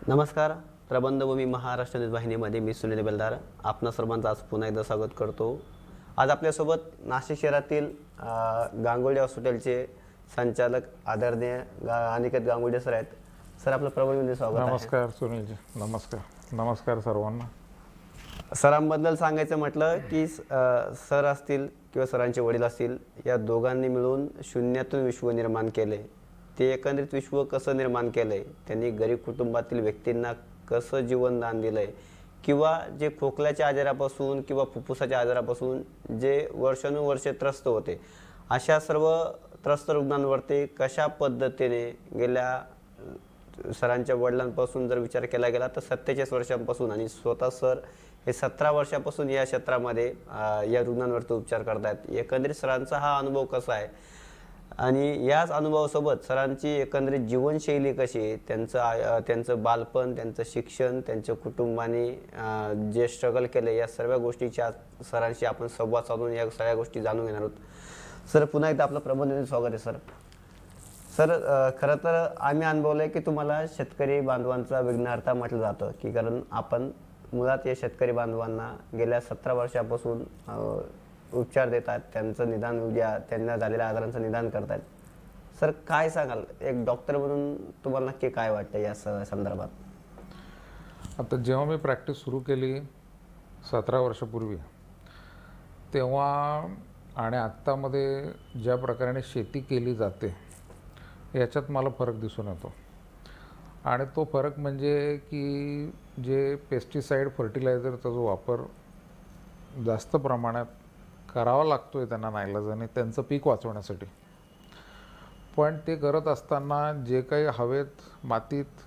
नमस्कार. प्रबंधभूमी महाराष्ट्र न्यूज वाहिनीमध्ये मी सुनील बेलदार आपणा सर्वांचं आज पुन्हा एकदा स्वागत करतो. आज आपल्यासोबत नाशिक शहरातील गांगुर्डे हॉस्पिटलचे संचालक आदरणीय अनिकेत गांगुर्डे सर आहेत. सर, आपलं प्रबंधभूमीमध्ये स्वागत आहे. नमस्कार सुनीलजी. नमस्कार सर्वांना. सरांबद्दल सांगायचं म्हटलं की सर असतील किंवा सरांचे वडील असतील, या दोघांनी मिळून शून्यातून विश्व निर्माण केले. ते एकंदरीत विश्व कसं निर्माण केलं आहे, त्यांनी गरीब कुटुंबातील व्यक्तींना कसं जीवनदान दिलं आहे, किंवा जे खोकल्याच्या आजारापासून किंवा फुफ्फुसाच्या आजारापासून जे वर्षानुवर्षे त्रस्त होते, अशा सर्व त्रस्त रुग्णांवरती कशा पद्धतीने गेल्या सरांच्या वडिलांपासून जर विचार केला गेला तर 47 वर्षांपासून आणि स्वतः सर हे 17 वर्षापासून या क्षेत्रामध्ये या रुग्णांवरती उपचार करतात. एकंदरीत सरांचा हा अनुभव कसा आहे आणि याच अनुभवासोबत सरांची एकंदरीत जीवनशैली कशी आहे, त्यांचं बालपण, त्यांचं शिक्षण, त्यांच्या कुटुंबाने जे स्ट्रगल केले, या सर्व गोष्टीच्या सरांशी आपण संवाद साधून या सगळ्या गोष्टी जाणून घेणार आहोत. सर, पुन्हा एकदा आपलं प्रबंधभूमीमध्ये स्वागत आहे. सर, खरं तर आम्ही अनुभवलं आहे की तुम्हाला शेतकरी बांधवांचा विघ्नहर्ता म्हटलं जातं, की कारण आपण मुळात या शेतकरी बांधवांना गेल्या 17 वर्षापासून उपचार देतात, त्यांचं निदान उद्या त्यांना झालेल्या आजारांचं निदान करतात. सर, काय सांगाल, एक डॉक्टर म्हणून तुम्हाला नक्की काय वाटतं या संदर्भात? आता जेव्हा मी प्रॅक्टिस सुरू केली 17 वर्षापूर्वी, तेव्हा आणि आत्तामध्ये ज्या प्रकारे शेती केली जाते याच्यात मला फरक दिसून येतो. आणि तो फरक म्हणजे की जे पेस्टिसाईड फर्टिलायझरचा जो वापर जास्त प्रमाणात करावा लागतो आहे त्यांना नाईलाजाने त्यांचं पीक वाचवण्यासाठी, पण ते करत असताना जे काही हवेत, मातीत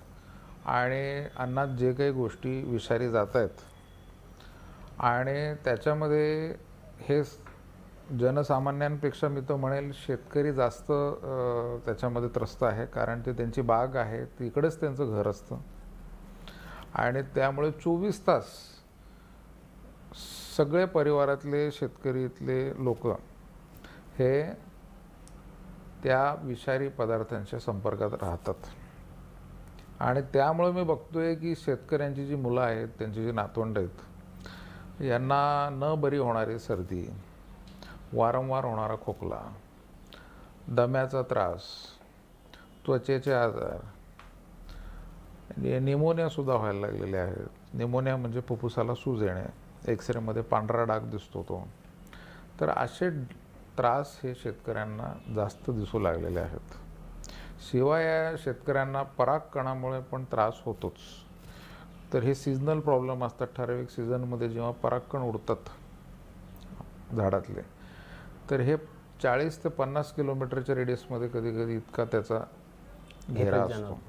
आणि अन्नात जे काही गोष्टी विषारी जात आहेत आणि त्याच्यामध्ये हे जनसामान्यांपेक्षा मी तर म्हणेल शेतकरी जास्त त्याच्यामध्ये त्रस्त आहे. कारण ते त्यांची बाग आहे, तिकडेच त्यांचं घर असतं आणि त्यामुळे 24 तास सगळे परिवारातले शेतकरीतले लोक हे त्या विषारी पदार्थांच्या संपर्कात राहतात. आणि त्यामुळे मी बघतोय की शेतकऱ्यांची जी मुलं आहेत, त्यांची जी नातवंड आहेत, यांना न बरी होणारी सर्दी, वारंवार होणारा खोकला, दम्याचा त्रास, त्वचेचे आजार, निमोनियासुद्धा व्हायला लागलेले आहेत. निमोनिया म्हणजे फुफ्फुसाला सूज येणे, एक्सरेमध्ये पांढरा डाग दिसतो तो. तर असे त्रास हे शेतकऱ्यांना जास्त दिसू लागलेले आहेत. शिवाय या शेतकऱ्यांना परागकणामुळे पण त्रास होतोच. तर हे सीझनल प्रॉब्लेम असतात. ठराविक सीझनमध्ये जेव्हा परागकण उडतात झाडातले, तर हे 40 ते 50 किलोमीटरच्या रेडियसमध्ये कधी कधी इतका त्याचा घेरा असतो.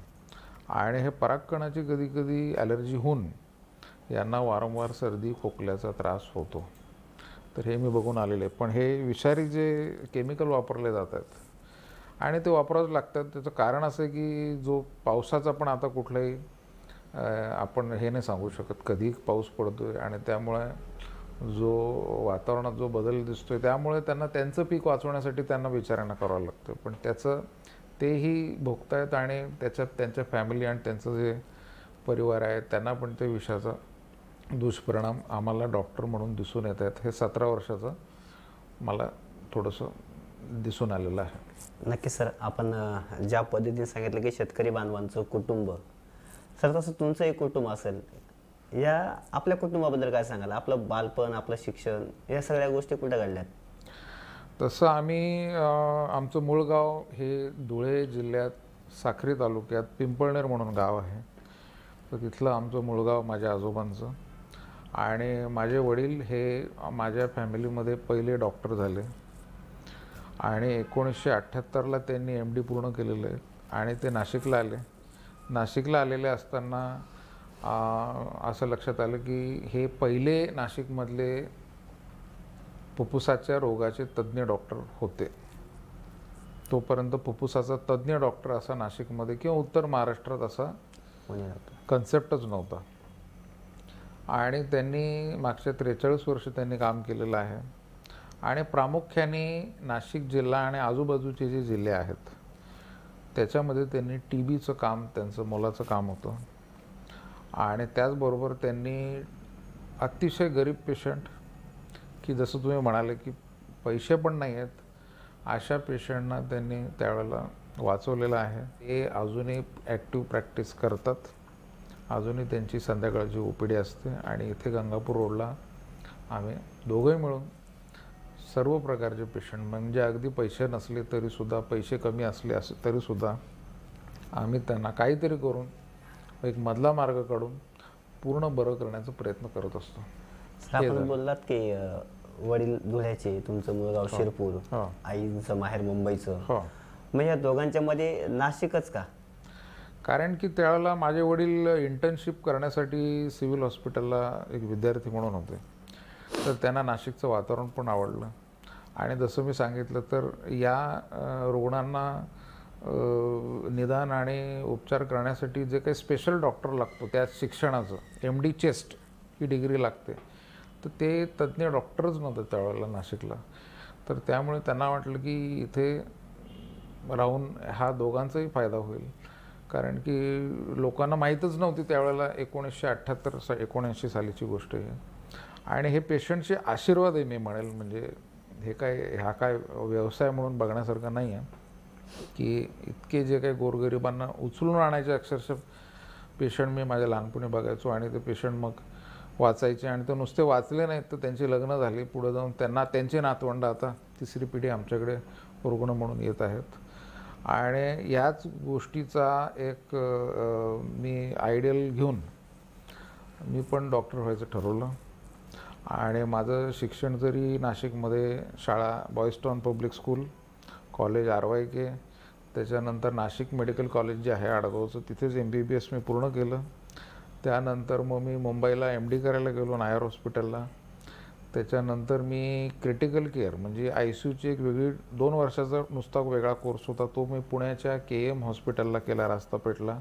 आणि हे परागकणाची कधी कधी ॲलर्जी होऊन यांना वारंवार सर्दी, खोकल्याचा त्रास होतो. तर हे मी बघून आलेले. पण हे विषारी जे केमिकल वापरले जातात आणि ते वापरावंच लागतात. त्याचं कारण असं आहे की जो पावसाचा पण आता कुठलाही आपण हे नाही सांगू शकत कधी पाऊस पडतो आहे, आणि त्यामुळे जो वातावरणात जो बदल दिसतो आहे त्यामुळे त्यांना त्यांचं पीक वाचवण्यासाठी त्यांना विचारांना करावं लागतं. पण त्याचं तेही भोगतायत आणि त्याच्यात त्यांच्या फॅमिली आणि त्यांचं जे परिवार आहे त्यांना पण ते विषाचा दुष्परिणाम आम्हाला डॉक्टर म्हणून दिसून येत आहेत. हे 17 वर्षाचं मला थोडंसं दिसून आलेलं आहे. नक्की सर, आपण ज्या पद्धतीने सांगितलं की शेतकरी बांधवांचं कुटुंब, सर तसं तुमचं एक कुटुंब असेल, या आपल्या कुटुंबाबद्दल काय सांगाल? आपलं बालपण, आपलं शिक्षण, या सगळ्या गोष्टी कुठे घडल्यात? तसं आम्ही आमचं मूळ गाव हे धुळे जिल्ह्यात साक्री तालुक्यात पिंपळनेर म्हणून गाव आहे. तर तिथलं आमचं मूळ गाव माझ्या आजोबांचं. आणि माझे वडील हे माझ्या फॅमिलीमध्ये पहिले डॉक्टर झाले आणि 1978ला त्यांनी MD पूर्ण केलेलं आहे आणि ते नाशिकला आले. नाशिकला आलेले असताना असं लक्षात आलं की हे पहिले नाशिकमधले फुफ्फुसाच्या रोगाचे तज्ज्ञ डॉक्टर होते. तोपर्यंत फुफ्फुसाचा तज्ज्ञ डॉक्टर असा नाशिकमध्ये किंवा उत्तर महाराष्ट्रात असा कन्सेप्टच नव्हता. आणि त्यांनी मागच्या 43 वर्ष त्यांनी काम केलेलं आहे. आणि प्रामुख्याने नाशिक जिल्हा आणि आजूबाजूचे जे जिल्हे आहेत त्याच्यामध्ये त्यांनी TBचं काम त्यांचं मोलाचं काम होतं. आणि त्याचबरोबर त्यांनी अतिशय गरीब पेशंट, की जसं तुम्ही म्हणाले की पैसे पण नाही आहेत, अशा पेशंटना त्यांनी त्यावेळेला वाचवलेलं आहे. ते अजूनही ॲक्टिव्ह प्रॅक्टिस करतात. अजूनही त्यांची संध्याकाळची OPD असते आणि इथे गंगापूर रोडला आम्ही दोघंही मिळून सर्व प्रकारचे पेशंट, म्हणजे अगदी पैसे नसले तरीसुद्धा, पैसे कमी असले तरीसुद्धा आम्ही त्यांना काहीतरी करून एक मधला मार्ग काढून पूर्ण बरं करण्याचा प्रयत्न करत असतो. सर आपण बोललात की वडील धुळ्याचे, तुमचं मुळगाव शिरपूर, हो. आईचं माहेर मुंबईचं, हो. मग या दोघांच्या मध्ये नाशिकच का? कारण की त्यावेळेला माझे वडील इंटर्नशिप करण्यासाठी सिव्हिल हॉस्पिटलला एक विद्यार्थी म्हणून होते, तर त्यांना नाशिकचं वातावरण पण आवडलं. आणि जसं मी सांगितलं तर या रुग्णांना निदान आणि उपचार करण्यासाठी जे काही स्पेशल डॉक्टर लागतो त्या शिक्षणाचं MD चेस्ट ही डिग्री लागते, तर ते तज्ज्ञ डॉक्टरच नव्हते त्यावेळेला नाशिकला. तर त्यामुळे त्यांना वाटलं की इथे राहून हा दोघांचाही फायदा होईल. कारण की लोकांना माहीतच नव्हती त्यावेळेला 1978-79 सालीची गोष्ट आहे. आणि हे पेशंटचे आशीर्वाद आहे मी म्हणेल. म्हणजे हा काय व्यवसाय म्हणून बघण्यासारखा नाही आहे की इतके जे काही गोरगरिबांना उचलून आणायचे अक्षरशः पेशंट मी माझ्या लहानपणी बघायचो. आणि ते पेशंट मग वाचायचे, आणि ते नुसते वाचले नाहीत तर त्यांची लग्न झाली, पुढे जाऊन त्यांचे नातवंड आता 3री पिढी आमच्याकडे रुग्ण म्हणून येत आहेत. आणि याच गोष्टीचा एक मी आयडियल घेऊन मी पण डॉक्टर व्हायचं ठरवलं. आणि माझं शिक्षण जरी नाशिकमध्ये शाळा बॉयस्टॉन पब्लिक स्कूल, कॉलेज RYK, त्याच्यानंतर नाशिक मेडिकल कॉलेज जे आहे आडगावचं, तिथेच MBBS मी पूर्ण केलं. त्यानंतर मग मी मुंबईला MD करायला गेलो नायर हॉस्पिटलला. त्याच्यानंतर मी क्रिटिकल केअर म्हणजे ICUची एक वेगळी 2 वर्षाचा नुसता वेगळा कोर्स होता, तो मी पुण्याच्या KM हॉस्पिटलला केला रास्तापेठला.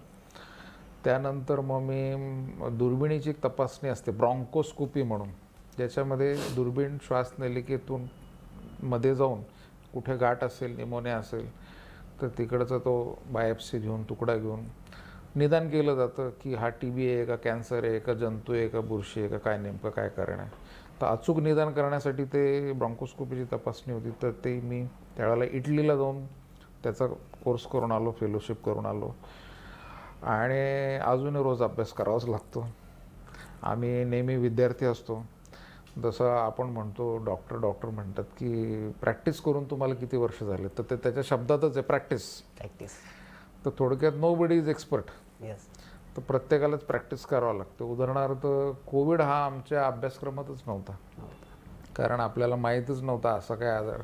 त्यानंतर मग मी दुर्बिणीची एक तपासणी असते ब्रॉन्कोस्कोपी म्हणून, ज्याच्यामध्ये दुर्बीण श्वास नलिकेतून मध्ये जाऊन कुठे गाठ असेल, निमोनिया असेल तर तिकडचा तो बायोप्सी घेऊन, तुकडा घेऊन निदान केलं जातं की हा TB आहे का, कॅन्सर आहे का, जंतू आहे का, बुरशी आहे का, काय नेमकं काय कारण आहे. तर अचूक निदान करण्यासाठी ते ब्रॉन्कोस्कोपीची तपासणी होती. तर ते मी त्यावेळेला इटलीला जाऊन त्याचा कोर्स करून आलो, फेलोशिप करून आलो. आणि अजूनही रोज अभ्यास करावाच लागतो. आम्ही नेहमी विद्यार्थी असतो. जसं आपण म्हणतो डॉक्टर म्हणतात की प्रॅक्टिस करून तुम्हाला किती वर्ष झाले, तर ते त्याच्या शब्दातच आहे प्रॅक्टिस. तर थोडक्यात नोबडी इज एक्सपर्ट. तर प्रत्येकालाच प्रॅक्टिस करावं लागतं. उदाहरणार्थ कोविड हा आमच्या अभ्यासक्रमातच नव्हता, कारण आपल्याला माहीतच नव्हता असा काय आजार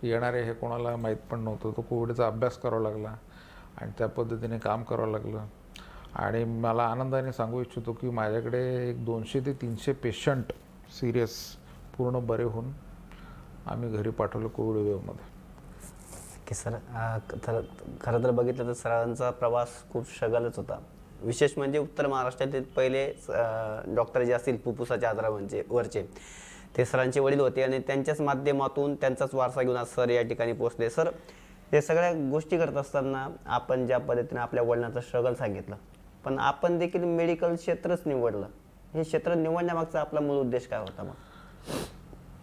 येणार आहे, हे कोणाला माहीत पण नव्हतं. तो कोविडचा अभ्यास करावा लागला आणि त्या पद्धतीने काम करावं लागलं. आणि मला आनंदाने सांगू इच्छितो की माझ्याकडे एक 200 ते 300 पेशंट सिरियस पूर्ण बरे होऊन आम्ही घरी पाठवलं कोविड वेव्हमध्ये. की सर खरं तर बघितलं तर सरांचा प्रवास खूप स्ट्रगलच होता. विशेष म्हणजे उत्तर महाराष्ट्रातील पहिले डॉक्टर जे असतील फुफ्फुसाच्या आजारावरचे वरचे ते सरांचे वडील होते, आणि त्यांच्याच माध्यमातून त्यांचाच वारसा घेऊन आज सर या ठिकाणी पोहोचले. सर, हे सगळ्या गोष्टी करत असताना आपण ज्या पद्धतीने आपल्या वडिलांचं स्ट्रगल सांगितलं, पण आपण देखील मेडिकल क्षेत्रच निवडलं. हे क्षेत्र निवडण्यामागचा आपला मूळ उद्देश काय होता मग?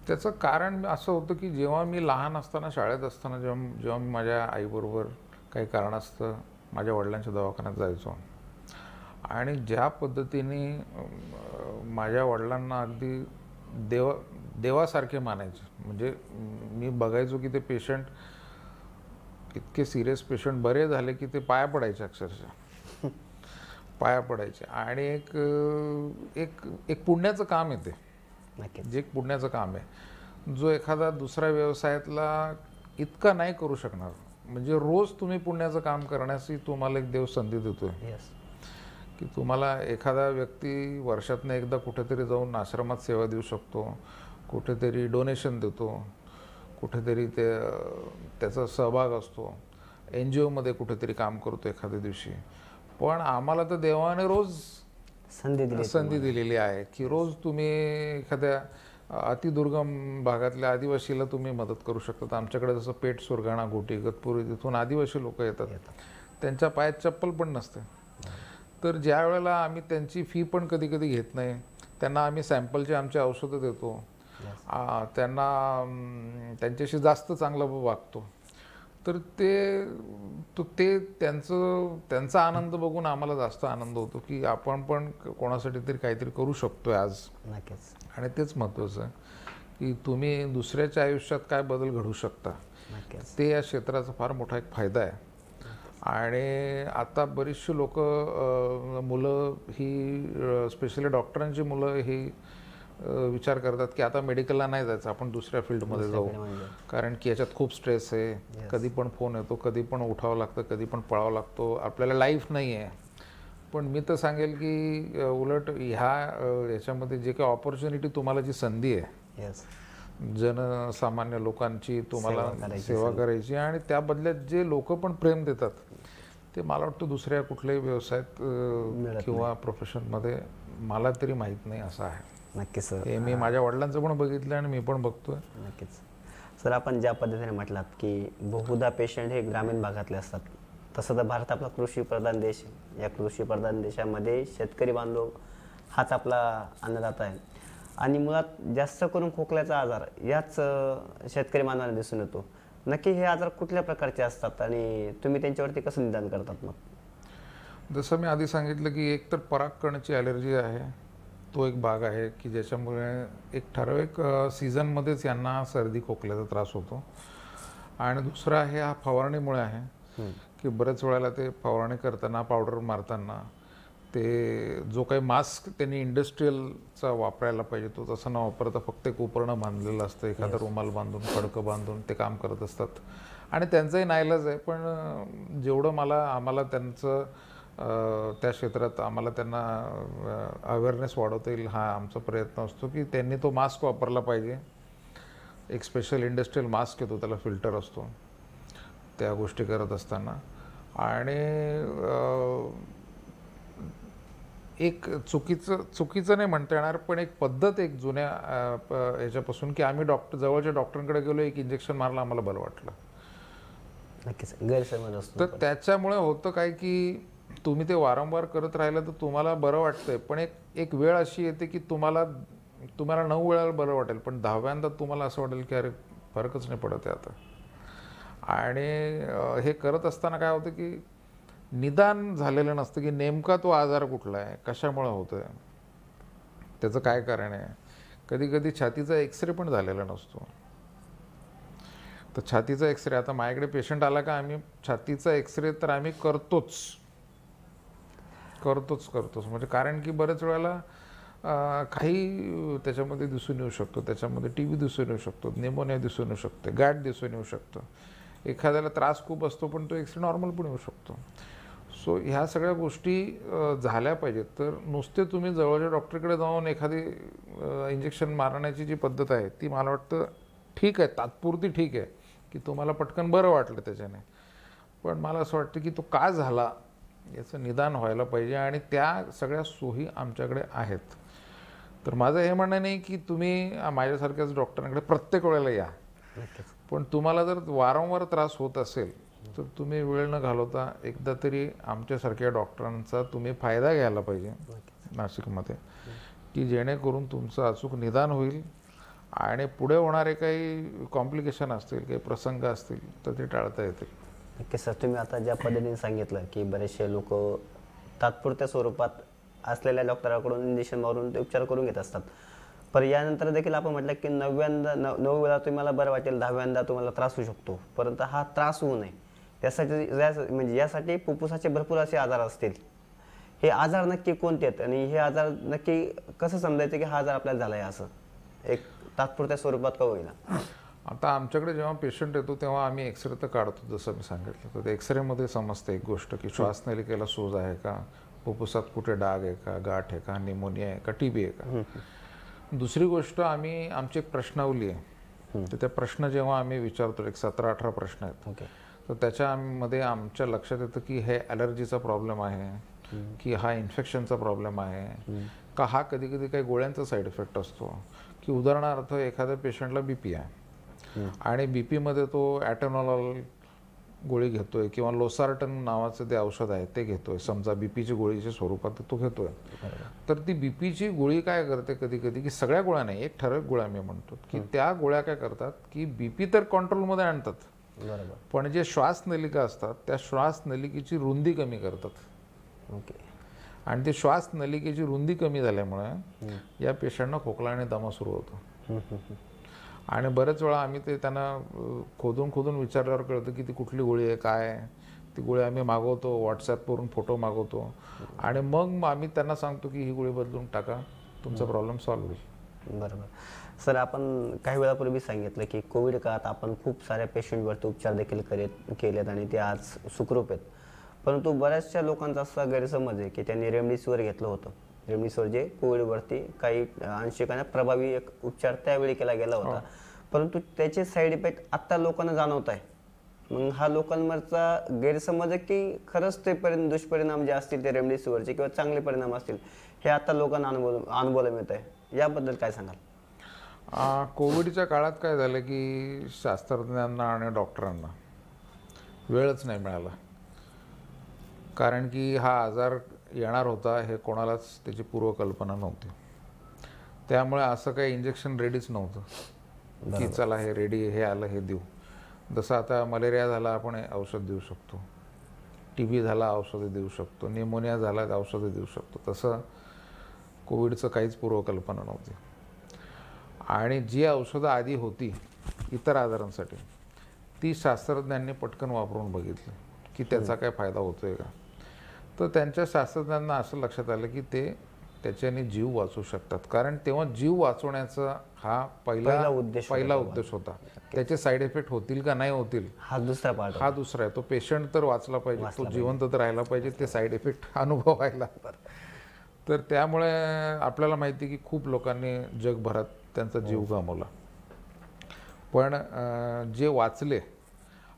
त्याचं कारण असं होतं की जेव्हा मी लहान असताना, शाळेत असताना, जेव्हा मी माझ्या आईबरोबर काही कारणास्तव माझ्या वडिलांच्या दवाखान्यात जायचो, आणि ज्या पद्धतीने माझ्या वडिलांना अगदी देवासारखे मानायचे. म्हणजे मी बघायचो की ते पेशंट इतके सिरियस पेशंट बरे झाले की ते पाया पडायचे, अक्षरशः पाया पडायचे. आणि एक पुण्याचं काम आहे ते, जे एक पुण्याचं काम आहे, जो एखादा दुसऱ्या व्यवसायातला इतका नाही करू शकणार. म्हणजे रोज तुम्ही पुण्याचं काम करण्याची तुम्हाला एक देव संधी देतोय की तुम्हाला एखादा व्यक्ती वर्षातनं एकदा कुठेतरी जाऊन आश्रमात सेवा देऊ शकतो, कुठेतरी डोनेशन देतो, कुठेतरी त्याचा सहभाग असतो, NGOमध्ये कुठेतरी काम करतो एखाद्या दिवशी. पण आम्हाला तर देवाने रोज संधी दिलेली आहे की रोज तुम्ही एखाद्या अतिदुर्गम भागातल्या आदिवासीला तुम्ही मदत करू शकता. आमच्याकडे जसं पेठ, सुरगाणा, घोटी, इगतपुरी, तिथून आदिवासी लोक येतात, त्यांच्या पायात चप्पल पण नसते. तर ज्या वेळेला आम्ही त्यांची फी पण कधी कधी घेत नाही, त्यांना आम्ही सॅम्पलचे आमचे औषधं देतो, त्यांना त्यांच्याशी जास्त चांगलं वागतो, तर ते त्यांचा आनंद बघून आम्हाला जास्त आनंद होतो की आपण पण कोणासाठी तरी काहीतरी करू शकतोय आज. नक्कीच. आणि तेच महत्त्वाचं आहे की तुम्ही दुसऱ्याच्या आयुष्यात काय बदल घडवू शकता, नक्कीच. ते या क्षेत्राचा फार मोठा एक फायदा आहे. आणि आता बरीचशी लोक मुलं ही स्पेशली डॉक्टरांची मुलं ही विचार करतात की आता मेडिकलला नाही जायचं, आपण दुसऱ्या फील्डमध्ये जाऊ, कारण की याच्यात खूप स्ट्रेस आहे, कधी पण फोन येतो, कधी पण उठावं लागतं, कधी पण पळावं लागतो, आपल्याला लाईफ नाही आहे. पण मी तर सांगेल की उलट याच्यामध्ये जे काही ऑपॉर्च्युनिटी, तुम्हाला जी संधी आहे जनसामान्य लोकांची तुम्हाला सेवा करायची, आणि त्या बदल्यात जे लोक पण प्रेम देतात, ते मला वाटतं दुसऱ्या कुठल्याही व्यवसायात किंवा प्रोफेशनमध्ये मला तरी माहीत नाही असं आहे. नक्कीच सर. हे मी माझ्या वडिलांचं पण बघितलं आणि मी पण बघतोय. नक्कीच सर. आपण ज्या पद्धतीने म्हटलात की बहुधा पेशंट हे ग्रामीण भागातले असतात, तसं तर भारत आपला कृषीप्रधान देश, या कृषीप्रधान देशामध्ये शेतकरी बांधव हाच आपला अन्नदाता आहे, आणि मुळात जास्त करून खोकल्याचा आजार याच शेतकरी बांधवांना दिसून येतो. नक्की हे आजार कुठल्या प्रकारचे असतात आणि तुम्ही त्यांच्यावरती कसं निदान करतात मग? जसं मी आधी सांगितलं की एक तर परागकणाची ॲलर्जी आहे, तो एक भाग आहे की ज्याच्यामुळे एक ठराविक सीझनमध्येच यांना सर्दी खोकल्याचा त्रास होतो. आणि दुसरा आहे हा फवारणीमुळे आहे की बऱ्याच वेळेला ते फवारणी करताना, पावडर मारताना, ते जो काही मास्क त्यांनी इंडस्ट्रीयलचा वापरायला पाहिजे तो तसा न वापरता फक्त एक उपरणं बांधलेलं असतं, एखादा रुमाल बांधून, फडकं बांधून ते काम करत असतात. आणि त्यांचाही नाईलाज आहे, पण जेवढं आम्हाला त्यांचं त्या क्षेत्रात आम्हाला त्यांना अवेअरनेस वाढवता येईल हा आमचा प्रयत्न असतो की त्यांनी तो मास्क वापरला पाहिजे. एक स्पेशल इंडस्ट्रियल मास्क येतो, त्याला फिल्टर असतो त्या गोष्टी करत असताना. आणि एक चुकीचं नाही म्हणता येणार, पण एक पद्धत एक जुन्या याच्यापासून की आम्ही जवळच्या डॉक्टरांकडे गेलो, एक इंजेक्शन मारलं, आम्हाला बरं वाटलं. नक्कीच गैरसमज असतो. तर त्याच्यामुळे होतं काय की तुम्ही ते वारंवार करत राहिलं तर तुम्हाला बरं वाटतंय, पण एक वेळ अशी येते की तुम्हाला 9 वेळा बरं वाटेल, पण 10व्यांदा तुम्हाला असं वाटेल की अरे फरकच नाही पडत आहे आता. आणि हे करत असताना काय होतं की निदान झालेलं नसतं की नेमका तो आजार कुठला आहे, कशामुळे होतोय, त्याचं काय कारण आहे. कधी कधी छातीचा एक्सरे पण झालेला नसतो. तर छातीचा एक्सरे, आता माझ्याकडे पेशंट आला का आम्ही छातीचा एक्सरे तर आम्ही करतोच. म्हणजे कारण की बऱ्याच वेळेला काही त्याच्यामध्ये दिसून येऊ शकतो, त्याच्यामध्ये TB दिसून येऊ शकतो, निमोनिया दिसून येऊ शकते, गाठ दिसून येऊ शकतं, एखाद्याला त्रास खूप असतो पण तो एक्सरे नॉर्मल पण येऊ शकतो. सो ह्या सगळ्या गोष्टी झाल्या पाहिजेत. तर नुसते तुम्ही जवळच्या डॉक्टरकडे जाऊन एखादी इंजेक्शन मारण्याची जी पद्धत आहे ती मला वाटतं ठीक आहे, तात्पुरती ठीक आहे की तुम्हाला पटकन बरं वाटलं त्याच्याने, पण मला असं वाटतं की तो का झाला याचं निदान व्हायला पाहिजे, आणि त्या सगळ्या सोयी आमच्याकडे आहेत. तर माझं हे म्हणणं नाही की तुम्ही माझ्यासारख्याच डॉक्टरांकडे प्रत्येक वेळेला या, पण तुम्हाला जर वारंवार त्रास होत असेल तर तुम्ही वेळ न घालवता एकदा तरी आमच्यासारख्या डॉक्टरांचा तुम्ही फायदा घ्यायला पाहिजे नाशिकमध्ये, की जेणेकरून तुमचं अचूक निदान होईल आणि पुढे होणारे काही कॉम्प्लिकेशन असतील, काही प्रसंग असतील तर ते टाळता येतील. नक्की सर. तुम्ही आता ज्या पद्धतीने सांगितलं की बरेचसे लोक तात्पुरत्या स्वरूपात असलेल्या डॉक्टरांकडून इंजेक्शन मारून ते उपचार करून घेत असतात, पण यानंतर देखील आपण म्हटलं की 9 वेळा तुम्हाला बरं वाटेल, 10व्यांदा तुम्हाला त्रास होऊ शकतो, परंतु हा त्रास होऊ नये त्यासाठी यासाठी फुफ्फुसाचे भरपूर असे आजार असतील. हे आजार नक्की कोणते आहेत आणि हे आजार नक्की कसं समजायचं की हा आजार आपल्याला झाला आहे असं एक तात्पुरत्या स्वरूपात का होईना? आता आमच्याकडे जेव्हा पेशंट येतो तेव्हा आम्ही एक्सरे तर काढतो, जसं मी सांगितलं. तर ते एक्सरेमध्ये समजतं एक गोष्ट की श्वासनलिकेला सूज आहे का, फुफ्फुसात कुठे डाग आहे का, गाठ आहे का, निमोनिया आहे का, TB आहे का. दुसरी गोष्ट, आमची एक प्रश्नावली आहे, तर त्या प्रश्न जेव्हा आम्ही विचारतो, एक 17-18 प्रश्न आहेत, तर त्याच्यामध्ये आमच्या लक्षात येतं की हे ॲलर्जीचा प्रॉब्लेम आहे की हा इन्फेक्शनचा प्रॉब्लेम आहे का, हा कधी कधी काही गोळ्यांचा साईड इफेक्ट असतो, की उदाहरणार्थ एखाद्या पेशंटला BP आहे आणि BP मध्ये तो ॲटेनॉल गोळी घेतोय किंवा लोसार्टन नावाचं ते औषध आहे ते घेतोय, समजा बीपीची गोळीच्या स्वरूपात तो घेतोय, तर ती बीपीची गोळी काय करते कधी कधी, की सगळ्या गोळ्या नाही, एक ठराविक गोळ्या मी म्हणतो की त्या गोळ्या काय करतात की बीपी तर कंट्रोलमध्ये आणतात, बरोबर. पण जे श्वासनलिका असतात त्या श्वासनलिकेची रुंदी कमी करतात. ओके. आणि ते श्वासनलिकेची रुंदी कमी झाल्यामुळे या पेशंटना खोकला आणि दमा सुरू होतो. आणि बरेच वेळा आम्ही ते त्यांना खोदून खोदून विचारल्यावर कळतं की ती कुठली गोळी आहे, काय आहे. ती गोळी आम्ही मागवतो, व्हॉट्सॲपवरून फोटो मागवतो आणि मग आम्ही त्यांना सांगतो की ही गोळी बदलून टाका, तुमचा प्रॉब्लेम सॉल्व्ह होईल. बरोबर. सर, आपण काही वेळापूर्वी सांगितलं की कोविड काळात आपण खूप साऱ्या पेशंटवरती उपचार देखील केलेत आणि ते आज सुखरूप आहेत. परंतु बऱ्याचशा लोकांचा असा गैरसमज आहे की त्यांनी रेमडेसिवीर घेतलं होतं. रेमडेसिवीर जे कोविडवरती काही अंशिकाने प्रभावी एक उपचार त्यावेळी केला गेला होता, परंतु त्याचे साईड इफेक्ट आत्ता लोकांना जाणवत आहे. मग हा लोकांवरचा गैरसमज आहे की खरंच ते दुष्परिणाम जे असतील ते रेमडेसिवीरचे किंवा चांगले परिणाम असतील हे आता लोकांना अनुभवायला मिळत आहे. याबद्दल काय सांगाल? कोविडच्या काळात काय झालं की शास्त्रज्ञांना आणि डॉक्टरांना वेळच नाही मिळाला, कारण की हा आजार येणार होता हे कोणालाच त्याची पूर्वकल्पना नव्हती. त्यामुळे असं काही इंजेक्शन रेडीच नव्हतं की चला हे रेडी, हे आलं हे देऊ. जसं आता मलेरिया झाला आपण औषध देऊ शकतो, TB झाला औषधं देऊ शकतो, निमोनिया झाला औषधं देऊ शकतो, तसं कोविडचं काहीच पूर्वकल्पना नव्हती. आणि जी औषधं आधी होती इतर आजारांसाठी ती शास्त्रज्ञांनी पटकन वापरून बघितली की त्याचा काय फायदा होतोय का. तर त्यांच्या शास्त्रज्ञांना असं लक्षात आलं की ते त्याच्याने जीव वाचवू शकतात, कारण तेव्हा जीव वाचवण्याचा हा पहिला उद्देश होता. त्याचे साईड इफेक्ट होतील का नाही होतील हा दुसरा पार्ट, हा दुसरा आहे. तो पेशंट तर वाचला पाहिजे, तो जिवंत तर राहायला पाहिजे, ते साईड इफेक्ट अनुभवायला. तर त्यामुळे आपल्याला माहिती की खूप लोकांनी जगभरात त्यांचा जीव गमावला, पण जे वाचले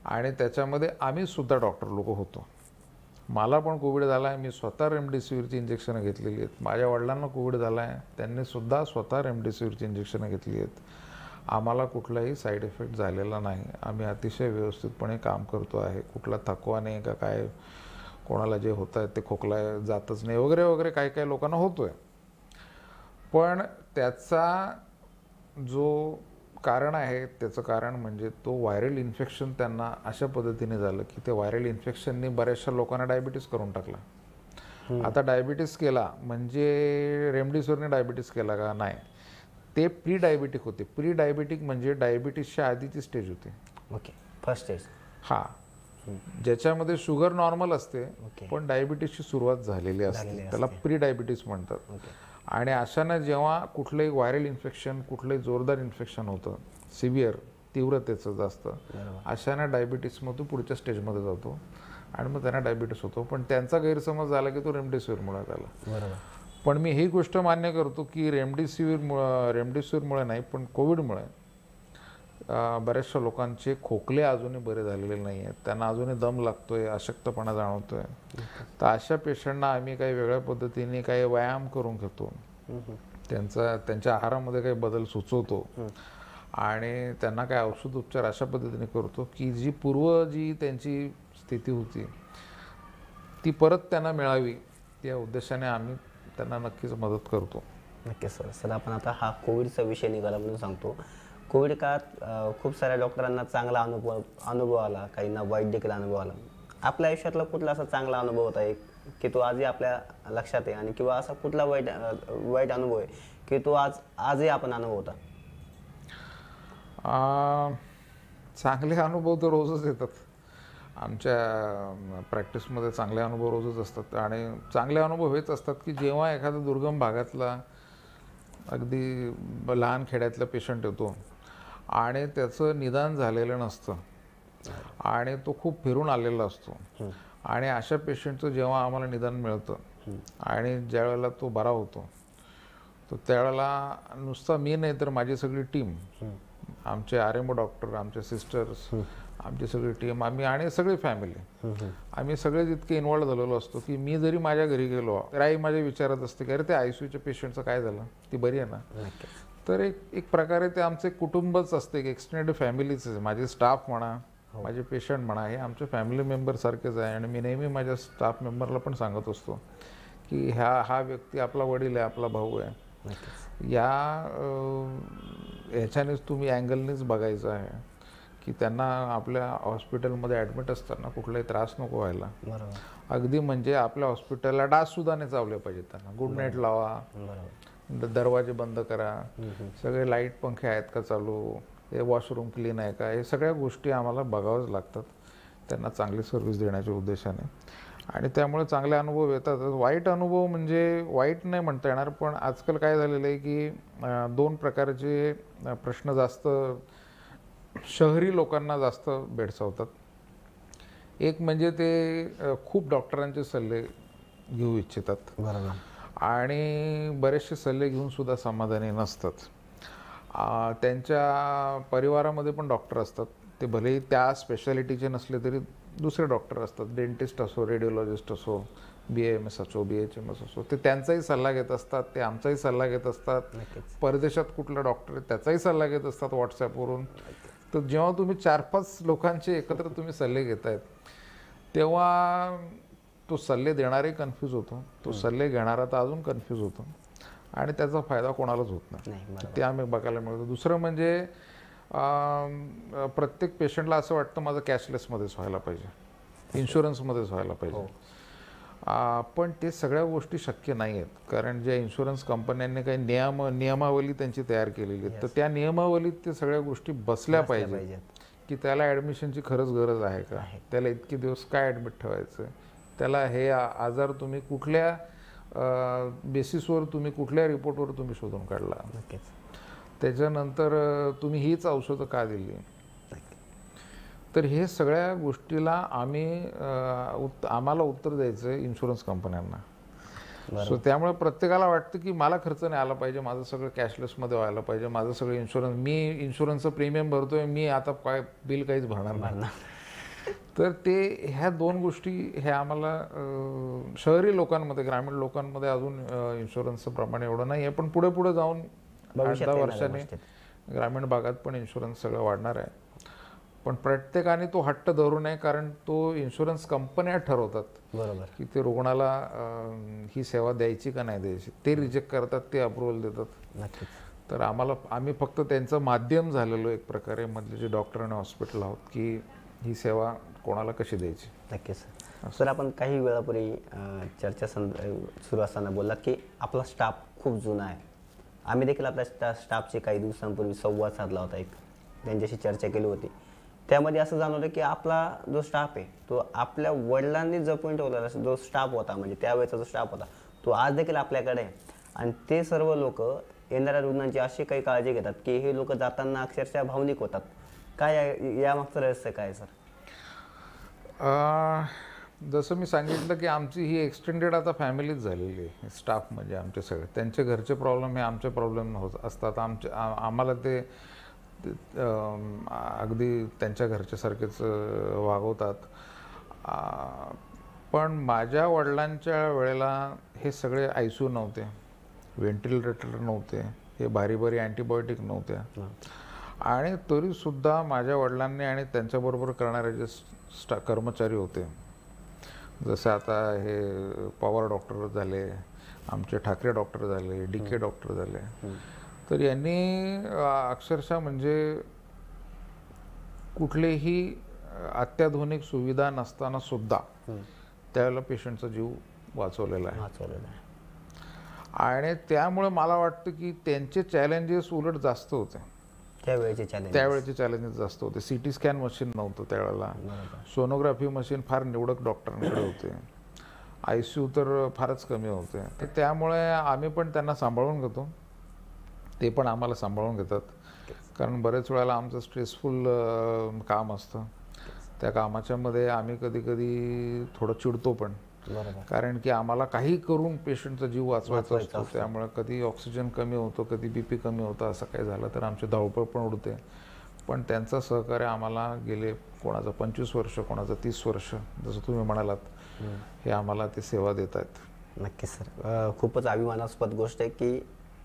आणि त्याच्यामध्ये आम्ही सुद्धा डॉक्टर लोक होतो. मला पण कोविड झाला आहे, मी स्वतः रेमडेसिवीरची इंजेक्शनं घेतलेली आहेत. माझ्या वडिलांना कोविड झाला आहे, त्यांनी सुद्धा स्वतः रेमडेसिवीरची इंजेक्शनं घेतली आहेत. आम्हाला कुठलाही साईड इफेक्ट झालेला नाही. आम्ही अतिशय व्यवस्थितपणे काम करतो आहे, कुठला थकवा नाही का काय, कोणाला जे होत आहे ते खोकला जातच नाही वगैरे वगैरे काही काही लोकांना होतो आहे. पण त्याचा जो कारण आहे त्याचं कारण म्हणजे तो व्हायरल इन्फेक्शन त्यांना अशा पद्धतीने झालं की ते व्हायरल इन्फेक्शनने बऱ्याचशा लोकांना डायबिटीस करून टाकला. आता डायबिटीस केला म्हणजे रेमडेसिवीरने डायबिटीस केला का, नाही, ते प्री डायबिटिक होते. प्री डायबिटिक म्हणजे डायबिटीसच्या आधीची स्टेज होती. Okay, first stage. हा, ज्याच्यामध्ये शुगर नॉर्मल असते पण डायबिटीसची सुरुवात झालेली असते, त्याला प्री डायबिटीस म्हणतात. आणि अशानं जेव्हा कुठलंही व्हायरल इन्फेक्शन, कुठलंही जोरदार इन्फेक्शन होतं सिव्हिअर, तीव्रतेचं जास्त, अशानं डायबिटीसमधून पुढच्या स्टेजमध्ये जातो आणि मग त्यांना डायबिटीस होतो. पण त्यांचा गैरसमज झाला की तो रेमडेसिवीरमुळे झाला. पण मी ही गोष्ट मान्य करतो की रेमडेसिवीरमुळे नाही पण कोविडमुळे बऱ्याचशा लोकांचे खोकले अजूनही बरे झालेले नाही आहेत, त्यांना अजूनही दम लागतोय, अशक्तपणा जाणवतोय. तर अशा पेशंटना आम्ही काही वेगळ्या पद्धतीने काही व्यायाम करून घेतो, त्यांच्या आहारामध्ये काही बदल सुचवतो आणि त्यांना काही औषध उपचार अशा पद्धतीने करतो की जी त्यांची स्थिती होती ती परत त्यांना मिळावी, या उद्देशाने आम्ही त्यांना नक्कीच मदत करतो. नक्कीच सर. सर, आपण आता हा कोविडचा विषय निघाला म्हणून सांगतो. कोविड काळात खूप साऱ्या डॉक्टरांना चांगला अनुभव आला, काहींना वाईट देखील अनुभव आला. आपल्या आयुष्यातला कुठला असा चांगला अनुभव होता एक की तो आजही आपल्या लक्षात आहे, आणि किंवा असा कुठला वाईट अनुभव आहे की तो आजही आपण अनुभवता? चांगले अनुभव तर रोजच येतात. आमच्या प्रॅक्टिसमध्ये चांगले अनुभव रोजच असतात आणि चांगले अनुभव हेच असतात की जेव्हा एखादा दुर्गम भागातला अगदी लहान खेड्यातला पेशंट येतो आणि त्याचं निदान झालेलं नसतं आणि तो खूप फिरून आलेला असतो, आणि अशा पेशंटचं जेव्हा आम्हाला निदान मिळतं आणि ज्या वेळेला तो बरा होतो तर त्यावेळेला नुसता मी नाही तर माझी सगळी टीम, आमचे RMO डॉक्टर, आमचे सिस्टर्स, आमची सगळी टीम, आम्ही आणि सगळी फॅमिली, आम्ही सगळेच इतके इन्वॉल्व झालेलो असतो की मी जरी माझ्या घरी गेलो तर आई माझ्या विचारत असते की अरे ते ICUच्या पेशंटचं काय झालं, ती बरी आहे ना. तर एक प्रकारे ते आमचे कुटुंबच असते, एक एक्सटेंडेड फॅमिलीच आहे. माझे स्टाफ म्हणा, माझे पेशंट म्हणा, हे आमचे फॅमिली मेंबर सारखेच आहे. आणि मी नेहमी माझ्या स्टाफ मेंबरला पण सांगत असतो की हा व्यक्ती आपला वडील आहे, आपला भाऊ आहे. नक्कीच. ह्याच्यानेच तुम्ही अँगलनेच बघायचं आहे की त्यांना आपल्या हॉस्पिटलमध्ये ॲडमिट असताना कुठलाही त्रास नको व्हायला. बरोबर. अगदी म्हणजे आपल्या हॉस्पिटलला डाससुद्धा नाही चावले पाहिजेत त्यांना. गुड नाईट लावा, बरोबर. दरवाजे बंद करा, सगळे लाईट पंखे आहेत का चालू, हे वॉशरूम क्लीन आहे का, हे सगळ्या गोष्टी आम्हाला बघाव्याच लागतात त्यांना चांगली सर्व्हिस देण्याच्या उद्देशाने. आणि त्यामुळे चांगले अनुभव येतात. वाईट अनुभव म्हणजे वाईट नाही म्हणता येणार, पण आजकाल काय झालेलं आहे की 2 प्रकारचे प्रश्न जास्त शहरी लोकांना जास्त भेडसावतात. एक म्हणजे ते खूप डॉक्टरांचे सल्ले घेऊ इच्छितात बरोबर. आणि बरेचसे सल्ले घेऊन सुद्धा समाधानी नसतात. त्यांच्या परिवारामध्ये पण डॉक्टर असतात, ते भलेही त्या स्पेशालिटीचे नसले तरी दुसरे डॉक्टर असतात, डेंटिस्ट असो, रेडिओलॉजिस्ट असो, BAMS असो, BHMS असो, ते त्यांचाही सल्ला घेत असतात, ते आमचाही सल्ला घेत असतात. परदेशात कुठला डॉक्टर आहे त्याचाही सल्ला घेत असतात व्हॉट्सॲपवरून. तर जेव्हा तुम्ही 4-5 लोकांचे एकत्र तुम्ही सल्ले घेतायत, तेव्हा तो सल्ले देणारही कन्फ्यूज होतो, तो सल्ले घेणारा तर अजून कन्फ्यूज होतो आणि त्याचा फायदा कोणालाच होत नाही. ते आम्ही बघायला मिळतो. दुसरं म्हणजे प्रत्येक पेशंटला असं वाटतं माझं कॅशलेसमध्येच व्हायला पाहिजे, इन्शुरन्समध्येच व्हायला पाहिजे. पण ते सगळ्या गोष्टी शक्य नाही आहेत, कारण ज्या इन्शुरन्स कंपन्यांनी काही नियमावली त्यांची तयार केलेली आहे, तर त्या नियमावलीत ते सगळ्या गोष्टी बसल्या पाहिजे की त्याला ॲडमिशनची खरंच गरज आहे का, त्याला इतके दिवस काय ॲडमिट ठेवायचं, त्याला हे आजार तुम्ही कुठल्या बेसिसवर, तुम्ही कुठल्या रिपोर्टवर तुम्ही शोधून काढला, त्याच्यानंतर तुम्ही हीच औषधं का दिली. तर हे सगळ्या गोष्टीला आम्हाला उत्तर द्यायचं आहे इन्शुरन्स कंपन्यांना. सो त्यामुळे प्रत्येकाला वाटतं की मला खर्च नाही आला पाहिजे, माझं सगळं कॅशलेसमध्ये व्हायला पाहिजे, माझं सगळं इन्शुरन्स, मी इन्शुरन्सचं प्रीमियम भरतोय, मी आता काय बिल काहीच भरणार नाही. तर ह्या 2 गोष्टी ह्या आम्हाला शहरी लोकांमध्ये, ग्रामीण लोकांमध्ये अजून इन्शुरन्सचं प्रमाण एवढं नाही आहे, पण पुढे पुढे जाऊन 8-10 वर्षांनी ग्रामीण भागात पण इन्शुरन्स सगळं वाढणार आहे. पण प्रत्येकाने तो हट्ट धरू नये, कारण तो इन्शुरन्स कंपन्या ठरवतात बरोबर की ते रुग्णाला ही सेवा द्यायची का नाही द्यायची. ते रिजेक्ट करतात, ते अप्रुव्हल देतात. तर आम्ही फक्त त्यांचं माध्यम झालेलो एक प्रकारे, मधले जे डॉक्टर आणि हॉस्पिटल आहोत, की ही सेवा कोणाला कशी द्यायची. नक्कीच सर. आपण काही वेळापूर्वी चर्चा सुरू असताना बोललात की आपला स्टाफ खूप जुना आहे. आम्ही देखील आपल्या स्टाफचे काही दिवसांपूर्वी संवाद साधला होता, एक त्यांच्याशी चर्चा केली होती. त्यामध्ये असं जाणवलं की आपला जो स्टाफ आहे तो आपल्या वडिलांनी जपून ठेवलेला जो स्टाफ होता, म्हणजे त्यावेळेचा जो स्टाफ होता तो आज देखील आपल्याकडे आहे. आणि ते सर्व लोक येणाऱ्या रुग्णांची अशी काही काळजी घेतात की हे लोक जाताना अक्षरशः भावनिक होतात. काय यामागचं रहस्य काय सर? जसं मी सांगितलं की आमची ही एक्सटेंडेड आता फॅमिलीच झालेली आहे. स्टाफ म्हणजे आमचे सगळे, त्यांचे घरचे प्रॉब्लेम हे आमचे प्रॉब्लेम असतात. आम्हाला ते अगदी त्यांच्या घरच्यासारखेच वागवतात. पण माझ्या वडिलांच्या वेळेला हे सगळे ICU नव्हते, व्हेंटिलेटर नव्हते, हे भारी भारी अँटीबायोटिक नव्हत्या. आणि तरीसुद्धा माझ्या वडिलांनी आणि त्यांच्याबरोबर करणारे जे कर्मचारी होते, जसे आता हे पवार डॉक्टर झाले, आमचे ठाकरे डॉक्टर झाले, DK डॉक्टर झाले, तर यांनी अक्षरशः म्हणजे कुठलेही अत्याधुनिक सुविधा नसताना सुद्धा त्यावेळेला पेशंटचा जीव वाचवलेला आहे. आणि त्यामुळे मला वाटतं की त्यांचे चॅलेंजेस उलट जास्त होते. त्यावेळेचे चॅलेंजेस जास्त होते. CT स्कॅन मशीन नव्हतं त्यावेळेला, सोनोग्राफी मशीन फार निवडक डॉक्टरांकडे होते, ICU तर फारच कमी होते. तर त्यामुळे आम्ही पण त्यांना सांभाळून घेतो, ते पण आम्हाला सांभाळून घेतात. कारण बरेच वेळेला आमचं स्ट्रेसफुल काम असतं, त्या कामाच्यामध्ये आम्ही कधी कधी थोडं चिडतो पण, कारण की आम्हाला काही करून पेशंटचा जीव वाचवायचा असतो. त्यामुळे कधी ऑक्सिजन कमी होतो, कधी BP कमी होतं, असं काही झालं तर आमची धावपळ पण उडते. पण त्यांचं सहकार्य आम्हाला गेले कोणाचं 25 वर्ष, कोणाचं 30 वर्ष, जसं तुम्ही म्हणालात, हे आम्हाला ते सेवा देत आहेत. नक्कीच सर. खूपच अभिमानास्पद गोष्ट आहे की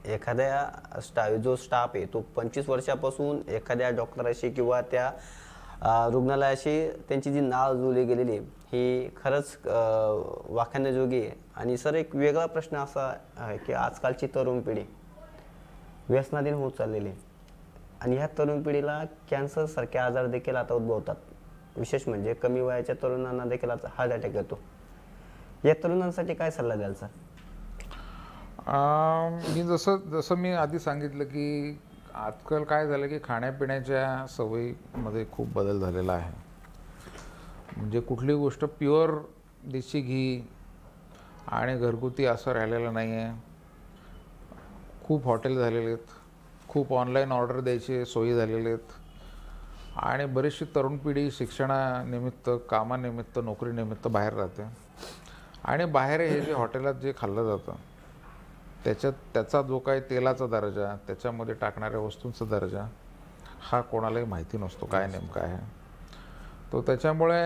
एखाद्या जो स्टाफ आहे तो 25 वर्षापासून एखाद्या डॉक्टराशी किंवा त्या रुग्णालयाशी त्यांची जी नाळ जुळली गेलेली आहे, ही खरंच वाखाणण्याजोगी आहे. आणि सर एक वेगळा प्रश्न असा आहे की आजकालची तरुण पिढी व्यसनाधीन होत चाललेली आहे आणि ह्या तरुण पिढीला कॅन्सरसारखे आजार देखील आता उद्भवतात. विशेष म्हणजे कमी वयाच्या तरुणांना देखील आता हार्ट अटॅक येतो. या तरुणांसाठी काय सल्ला द्याल सर? मी जसं मी आधी सांगितलं की आजकाल काय झालं की खाण्यापिण्याच्या सवयीमध्ये खूप बदल झालेला आहे. म्हणजे कुठली गोष्ट प्युअर देशी घी आणि घरगुती असं राहिलेलं नाही आहे. खूप हॉटेल झालेले आहेत, खूप ऑनलाईन ऑर्डर द्यायचे सोयी झालेले आहेत आणि बरीचशी तरुण पिढी शिक्षणानिमित्त, कामानिमित्त, नोकरीनिमित्त बाहेर राहते आणि बाहेर हे जे हॉटेलात जे खाल्लं जातं त्याचा जो काही तेलाचा दर्जा, त्याच्यामध्ये टाकणाऱ्या वस्तूंचा दर्जा हा कोणालाही माहिती नसतो काय नेमका आहे. तो त्याच्यामुळे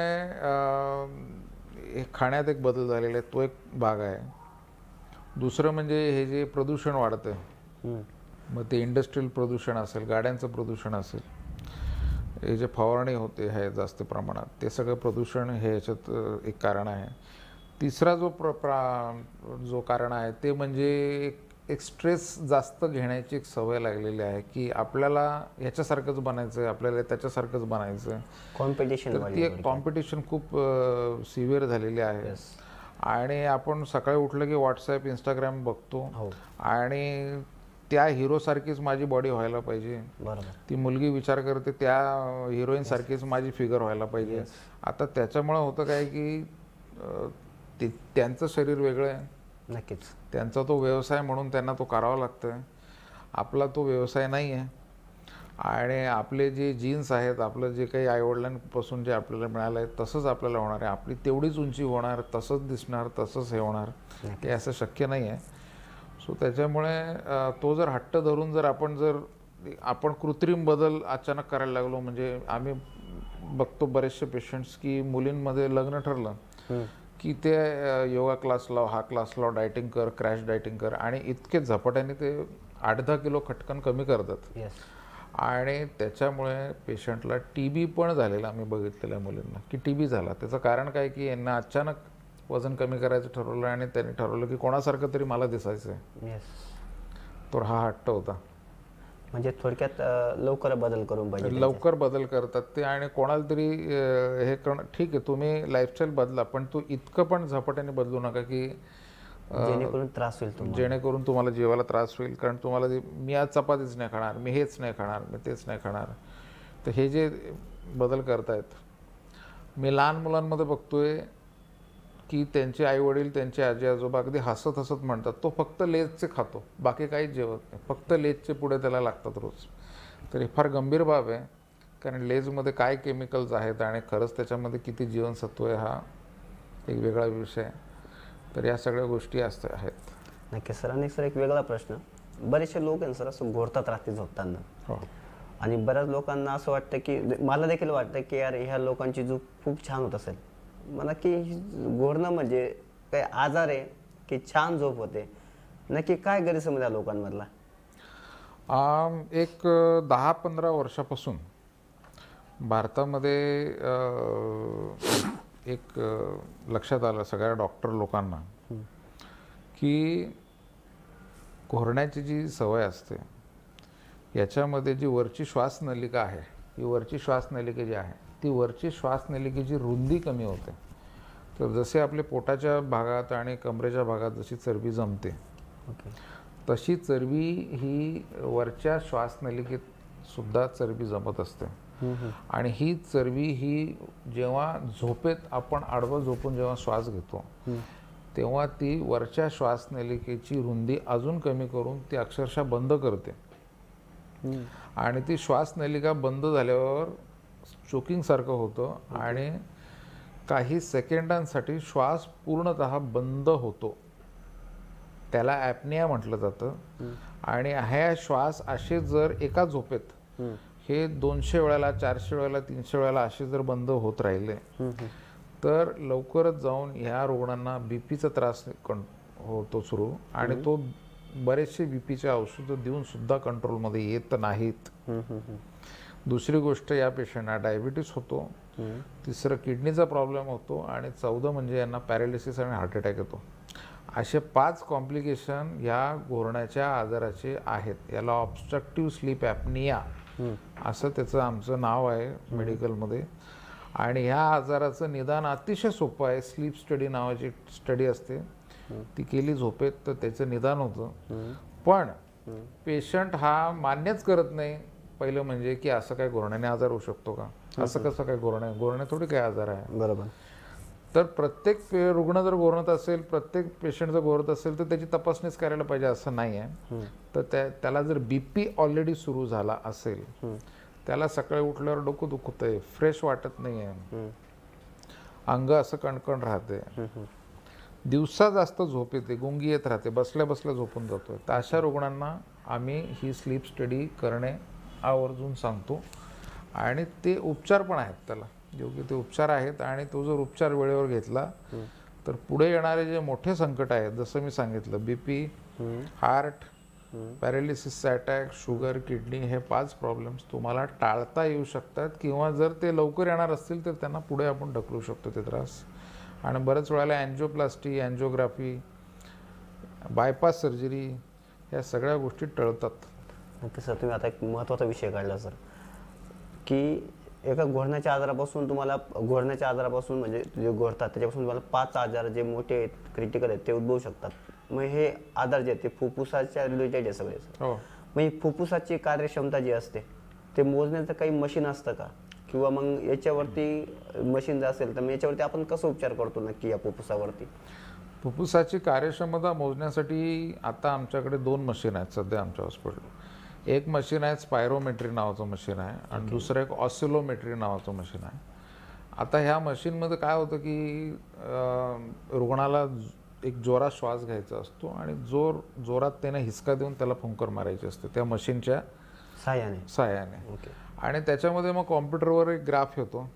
हे खाण्यात एक बदल झालेला आहे, तो एक भाग आहे. दुसरं म्हणजे हे जे प्रदूषण वाढतं, मग ते इंडस्ट्रियल प्रदूषण असेल, गाड्यांचं प्रदूषण असेल, हे जे फवारणी होते आहे जास्त प्रमाणात, ते सगळं प्रदूषण हे याच्यात एक कारण आहे. तिसरा जो कारण आहे ते म्हणजे एक स्ट्रेस जास्त घेण्याची एक सवय लागलेली आहे की आपल्याला ह्याच्यासारखंच बनायचं आहे, आपल्याला त्याच्यासारखंच बनायचं आहे. कॉम्पिटिशन, तर ती एक कॉम्पिटिशन खूप सिव्हिअर झालेली आहे. आणि आपण सकाळी उठलं की व्हॉट्सॲप, इंस्टाग्राम बघतो आणि त्या हिरोसारखीच माझी बॉडी व्हायला पाहिजे. ती मुलगी विचार करते त्या हिरोईनसारखीच माझी फिगर व्हायला पाहिजे. आता त्याच्यामुळं होतं काय की त्यांचं शरीर वेगळं आहे, नक्कीच त्यांचा तो व्यवसाय म्हणून त्यांना तो करावा लागतो. आपला तो व्यवसाय नाही आहे आणि आपले जे जीन्स आहेत, आपलं जे काही आईवडिलांपासून जे आपल्याला मिळालं आहे तसंच आपल्याला होणार आहे. आपली तेवढीच उंची होणार, तसंच दिसणार, तसंच हे होणार, हे असं शक्य नाही आहे. सो त्याच्यामुळे तो जर हट्ट धरून जर आपण कृत्रिम बदल अचानक करायला लागलो, म्हणजे आम्ही बघतो बरेचसे पेशंट्स की मुलींमध्ये लग्न ठरलं की ते योगा क्लास लाव, हा क्लास लाव, डायटिंग कर, क्रॅश डायटिंग कर आणि इतके झपाट्याने ते 8-10 किलो खटकन कमी करतात. आणि त्याच्यामुळे पेशंटला TB पण झालेला आम्ही बघितलेल्या मुलींना की TB झाला. त्याचं कारण काय की यांना अचानक वजन कमी करायचं ठरवलं आणि त्यांनी ठरवलं की कोणासारखं तरी मला दिसायचं आहे. तर हा हट्ट होता. म्हणजे थोडक्यात लवकर बदल करून पाहिजे, लवकर बदल करतात ते. आणि कोणाला तरी हे करणं ठीक आहे, तुम्ही लाईफस्टाईल बदला, पण तू इतकं पण झपाट्याने बदलू नका की जेणेकरून त्रास होईल, जेणेकरून तुम्हाला जीवाला त्रास होईल. कारण तुम्हाला मी आज चपातीच नाही खाणार, मी हेच नाही खाणार, मी तेच नाही खाणार. तर हे जे बदल करतायत, मी लहान मुलांमध्ये बघतोय की त्यांचे आईवडील, त्यांचे आजी आजोबा अगदी हसत हसत म्हणतात तो फक्त लेजचे खातो, बाकी काहीच जेवत नाही, फक्त लेजचे पुढे त्याला लागतात रोज. तर हे फार गंभीर बाब आहे, कारण लेजमध्ये काय केमिकल्स आहेत आणि खरंच त्याच्यामध्ये किती जीवनसत्व आहे हा एक वेगळा विषय आहे. तर या सगळ्या गोष्टी आहेत. नक्की सर. आणि सर एक वेगळा प्रश्न, बरेचसे लोक सर असं घोरतात रात्री झोपताना आणि बऱ्याच लोकांना असं वाटतं की, मला देखील वाटतं की यार ह्या लोकांची झोप खूप छान होत असेल. मला की घोरणं म्हणजे काही आजार आहे की छान झोप होते, नक्की काय गैरसमज आहे लोकांमधला? एक 10-15 वर्षापासून भारतामध्ये एक लक्षात आलं सगळ्या डॉक्टर लोकांना की घोरण्याची जी सवय असते याच्यामध्ये जी वरची श्वासनलिका आहे, ही वरची श्वासनलिका जी आहे ती वरची श्वासनलिकेची रुंदी कमी होते. तर जसे आपले पोटाच्या भागात आणि कमरेच्या भागात जशी चरबी जमते, तशी चरबी ही वरच्या श्वासनलिकेत सुद्धा चरबी जमत असते. आणि ही चरबी ही जेव्हा झोपेत आपण आडवं झोपून जेव्हा श्वास घेतो तेव्हा ती वरच्या श्वासनलिकेची रुंदी अजून कमी करून ती अक्षरशः बंद करते. आणि ती श्वासनलिका बंद झाल्यावर चोकिंगसारखं होतं आणि काही सेकंडांसाठी श्वास पूर्णतः बंद होतो. त्याला ॲपनिया म्हटलं जातं. आणि ह्या श्वास असे जर एका झोपेत हे 200 वेळेला, 400 वेळेला, 300 वेळेला असे जर बंद होत राहिले तर लवकरच जाऊन ह्या रुग्णांना बीपीचा त्रास होतो सुरू. आणि तो बरेचसे बीपीचे औषधं देऊन सुद्धा कंट्रोलमध्ये येत नाहीत. दुसरी गोष्ट, या पेशंटना डायबिटीस होतो. तिसरं किडनीचा प्रॉब्लेम होतो. आणि 14 म्हणजे यांना पॅरालिसिस आणि हार्ट अटॅक येतो. असे 5 कॉम्प्लिकेशन या घोरण्याच्या आजाराचे आहेत. याला ऑब्स्ट्रक्टिव्ह स्लीप ॲपनिया असं त्याचं आमचं नाव आहे मेडिकलमध्ये. आणि ह्या आजाराचं निदान अतिशय सोपं आहे. स्लीप स्टडी नावाची स्टडी असते, ती केली झोपेत तर त्याचं निदान होतं. पण पेशंट हा मान्यच करत नाही. पहिलं म्हणजे की असं काय घोरण्याने आजार होऊ शकतो का, असं कसं काय घोरणे थोडी काय आजार आहे. बरोबर. तर प्रत्येक रुग्ण जर घोरत असेल, प्रत्येक पेशंट जर घोरत असेल तर त्याची तपासणीच करायला पाहिजे असं नाही आहे. तर त्याला जर BP ऑलरेडी सुरू झाला असेल, त्याला सकाळी उठल्यावर डोकं दुखतंय, फ्रेश वाटत नाही आहे, अंग असं कणकण राहते, दिवसा जास्त झोप येते, गुंगी येत राहते, बसल्या बसल्या झोपून जातोय, तर अशा रुग्णांना आम्ही ही स्लीप स्टडी करणे आवर्जून सांगतो. आणि ते उपचार पण आहेत, त्याला योग्य ते उपचार आहेत. आणि तो जर उपचार वेळेवर घेतला तर पुढे येणारे जे मोठे संकट आहेत, जसं मी सांगितलं, BP, हार्ट, पॅरालिसिसचा अटॅक, शुगर, किडनी, हे 5 प्रॉब्लेम्स तुम्हाला टाळता येऊ शकतात. किंवा जर ते लवकर येणार असतील तर त्यांना पुढे आपण ढकलू शकतो ते त्रास. आणि बऱ्याच वेळेला अँजिओप्लास्टी, अँजिओग्राफी, बायपास सर्जरी, या सगळ्या गोष्टी टळतात. नक्की सर, तुम्ही आता एक महत्त्वाचा विषय काढला सर, की एका घोरण्याच्या आजारापासून म्हणजे जे घोरतात त्याच्यापासून तुम्हाला 5 आजार जे मोठे आहेत, क्रिटिकल आहेत, ते उद्भवू शकतात. मग हे आजार जे आहेत ते फुफ्फुसाच्या रिलेटेड आहे सगळे सर. हो. मग ही फुफ्फुसाची कार्यक्षमता जी असते ते मोजण्याचं काही मशीन असतं का, किंवा मग याच्यावरती मशीन जर असेल तर मग याच्यावरती आपण कसं उपचार करतो नक्की या फुफ्फुसावरती? फुफ्फुसाची कार्यक्षमता मोजण्यासाठी आता आमच्याकडे 2 मशीन आहेत सध्या आमच्या हॉस्पिटल. एक मशीन आहे स्पायरोमेट्री नावाचं मशीन आहे, आणि दुसरं एक ऑसिलोमेट्री नावाचं मशीन आहे. आता ह्या मशीनमध्ये काय होतं की रुग्णाला एक जोरात श्वास घ्यायचा असतो आणि जोरात त्याने हिसका देऊन त्याला फुंकर मारायची असते त्या मशीनच्या सहाय्याने. आणि त्याच्यामध्ये मग कॉम्प्युटरवर एक ग्राफ येतो,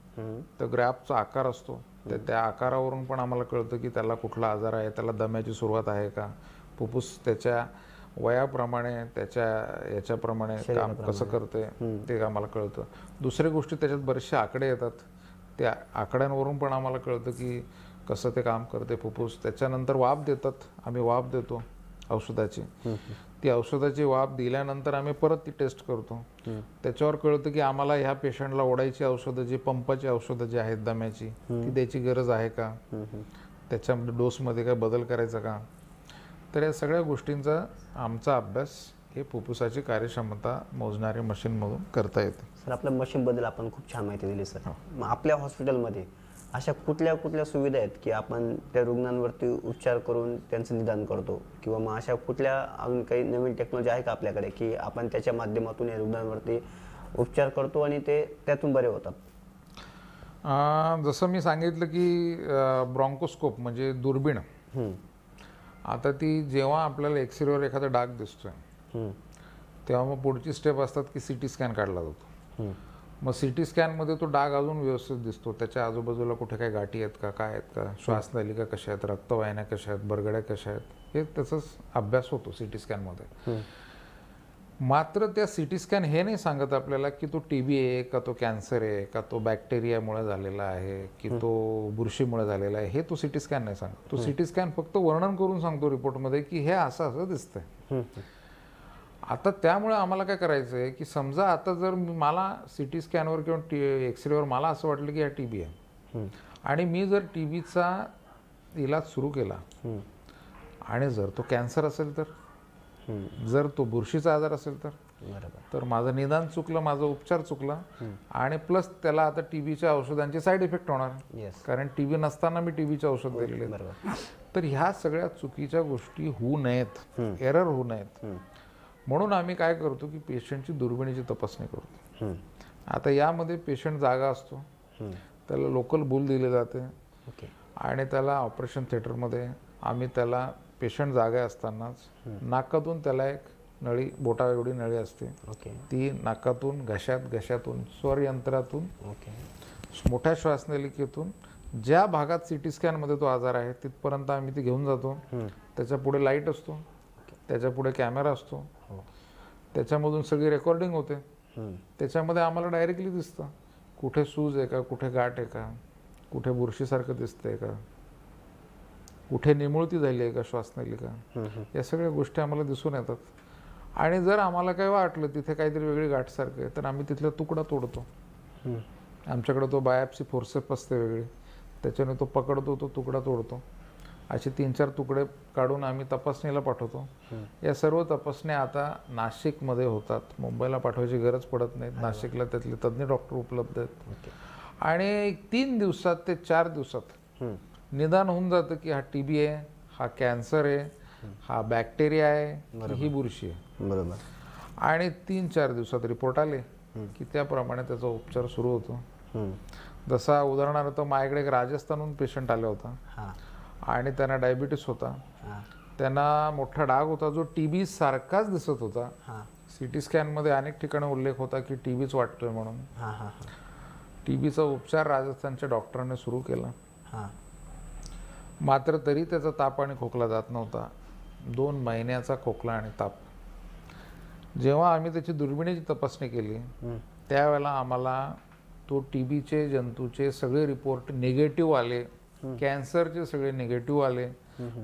तर ग्राफचा आकार असतो, तर त्या आकारावरून पण आम्हाला कळतं की त्याला कुठला आजार आहे, त्याला दम्याची सुरुवात आहे का, फुफ्फुस त्याच्या वयाप्रमाणे, त्याच्या याच्याप्रमाणे काम कसं करते ते आम्हाला कळतं. दुसरी गोष्टी त्याच्यात बरेचसे आकडे येतात, त्या आकड्यांवरून पण आम्हाला कळतं की कसं ते काम करते फुफ्फुस. त्याच्यानंतर वाफ देतात, आम्ही वाफ देतो औषधाची. ती औषधाची वाफ दिल्यानंतर आम्ही परत ती टेस्ट करतो. त्याच्यावर कळतं की आम्हाला ह्या पेशंटला ओढायची औषधं, जी पंपाची औषधं जी आहेत दम्याची, ती द्यायची गरज आहे का, त्याच्यामध्ये डोसमध्ये काय बदल करायचा का. तर या सगळ्या गोष्टींचा आमचा अभ्यास हे फुफ्फुसाची कार्यक्षमता मोजणाऱ्या मशीनमधून करता येते. सर, आपल्या मशीनबद्दल आपण खूप छान माहिती दिली सर. मग आपल्या हॉस्पिटलमध्ये अशा कुठल्या सुविधा आहेत की आपण त्या रुग्णांवरती उपचार करून त्यांचं निदान करतो, किंवा मग अशा कुठल्या अजून काही नवीन टेक्नॉलॉजी आहे का आपल्याकडे की आपण त्याच्या माध्यमातून या रुग्णांवरती उपचार करतो आणि ते त्यातून बरे होतात? जसं मी सांगितलं की ब्रॉन्कोस्कोप म्हणजे दुर्बीण. आता ती जेव्हा आपल्याला एक्सरेवर एखादा डाग दिसतोय तेव्हा मग पुढची स्टेप असतात की CT स्कॅन काढला जातो. मग CT स्कॅनमध्ये तो डाग अजून व्यवस्थित दिसतो, त्याच्या आजूबाजूला कुठे काही गाठी आहेत का, काय आहेत का, श्वासनलिका कशा आहेत, रक्तवाहिन्या कशा आहेत, बरगड्या कशा आहेत, हे त्याचाच अभ्यास होतो CT स्कॅनमध्ये. मात्र त्या CT स्कॅन हे नाही सांगत आपल्याला की तो TB आहे का, तो कॅन्सर आहे का, तो बॅक्टेरियामुळे झालेला आहे की तो बुरशीमुळे झालेला आहे, हे तो CT स्कॅन नाही सांगत. तो CT स्कॅन फक्त वर्णन करून सांगतो रिपोर्टमध्ये की हे असं असं दिसतंय. आता त्यामुळे आम्हाला काय करायचं आहे की समजा आता जर मला CT स्कॅनवर किंवा एक्सरेवर मला असं वाटलं की हा TB आहे, आणि मी जर TBचा इलाज सुरू केला आणि जर तो कॅन्सर असेल तर, जर तो बुरशीचा आजार असेल तर माझं निदान चुकलं, माझा उपचार चुकला, आणि प्लस त्याला आता TBच्या औषधांचे साईड इफेक्ट होणार, कारण TB नसताना मी TBचे औषध दिलेले. तर ह्या सगळ्या चुकीच्या गोष्टी होऊ नयेत, एरर होऊ नयेत, म्हणून आम्ही काय करतो की पेशंटची दुर्बिणीची तपासणी करतो. आता यामध्ये पेशंट जागा असतो, त्याला लोकल बुल दिले जाते, आणि त्याला ऑपरेशन थिएटरमध्ये आम्ही त्याला पेशंट जागा असतानाच नाकातून त्याला एक नळी, बोटा एवढी नळी असते, ती नाकातून घशातून स्वरयंत्रातून मोठ्या श्वासनलिकेतून ज्या भागात CT स्कॅनमध्ये तो आजार आहे तिथपर्यंत आम्ही ती घेऊन जातो. त्याच्या पुढे लाईट असतो, त्याच्या पुढे कॅमेरा असतो, त्याच्यामधून सगळी रेकॉर्डिंग होते. त्याच्यामध्ये आम्हाला डायरेक्टली दिसतं कुठे सूज आहे का, कुठे गाठ आहे का, कुठे बुरशीसारखं दिसतंय का, कुठे निमुळती झाली आहे का श्वासनलिका, या सगळ्या गोष्टी आम्हाला दिसून येतात. आणि जर आम्हाला काही वाटलं तिथे काहीतरी वेगळी गाठसारखं आहे तर आम्ही तिथला तुकडा तोडतो. आमच्याकडे तो बायोप्सी फोर्सेप असते वेगळी, त्याच्याने तो पकडतो, तो तुकडा तोडतो. असे 3-4 तुकडे काढून आम्ही तपासणीला पाठवतो. या सर्व तपासण्या आता नाशिकमध्ये होतात, मुंबईला पाठवायची गरज पडत नाही. नाशिकला त्यातले तज्ज्ञ डॉक्टर उपलब्ध आहेत. आणि 3 दिवसात ते 4 दिवसात निदान होऊन जातं की हा TB आहे, हा कॅन्सर आहे, हा बॅक्टेरिया आहे, की ही बुरशी आहे. बरोबर. आणि 3-4 दिवसात रिपोर्ट आले की त्याप्रमाणे त्याचा उपचार सुरू होतो. जसा उदाहरणार्थ माझ्याकडे एक राजस्थानहून पेशंट आला होता आणि त्यांना डायबिटीस होता. त्यांना मोठा डाग होता जो TB सारखाच दिसत होता. CT स्कॅनमध्ये अनेक ठिकाणी उल्लेख होता की TBच वाटतोय म्हणून. TBचा उपचार राजस्थानच्या डॉक्टरांनी सुरू केला. मात्र तरी त्याचा ताप आणि खोकला जात नव्हता. 2 महिन्याचा खोकला आणि ताप. जेव्हा आम्ही त्याची दुर्बिणीची तपासणी केली त्यावेळेला आम्हाला तो TBचे जंतूचे सगळे रिपोर्ट निगेटिव्ह आले, कॅन्सरचे सगळे निगेटिव्ह आले.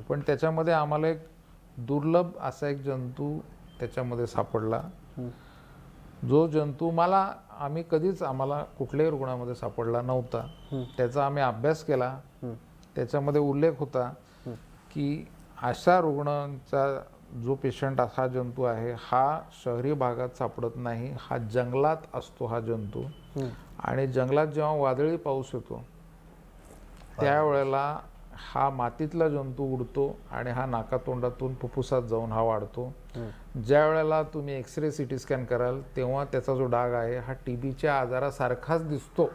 पण त्याच्यामध्ये आम्हाला एक दुर्लभ असा एक जंतू त्याच्यामध्ये सापडला, जो जंतू आम्ही कधीच आम्हाला कुठल्याही रुग्णामध्ये सापडला नव्हता. त्याचा आम्ही अभ्यास केला. त्याच्यामध्ये उल्लेख होता की अशा रुग्णांचा जो पेशंट हा जंतू आहे हा शहरी भागात सापडत नाही, हा जंगलात असतो हा जंतू. आणि जंगलात जेव्हा वादळी पाऊस येतो त्यावेळेला हा मातीतला जंतू उडतो आणि हा नाकातोंडातून फुफ्फुसात जाऊन हा वाढतो. ज्या वेळेला तुम्ही एक्सरे CT स्कॅन कराल तेव्हा त्याचा जो डाग आहे हा TBच्या आजारासारखाच दिसतो.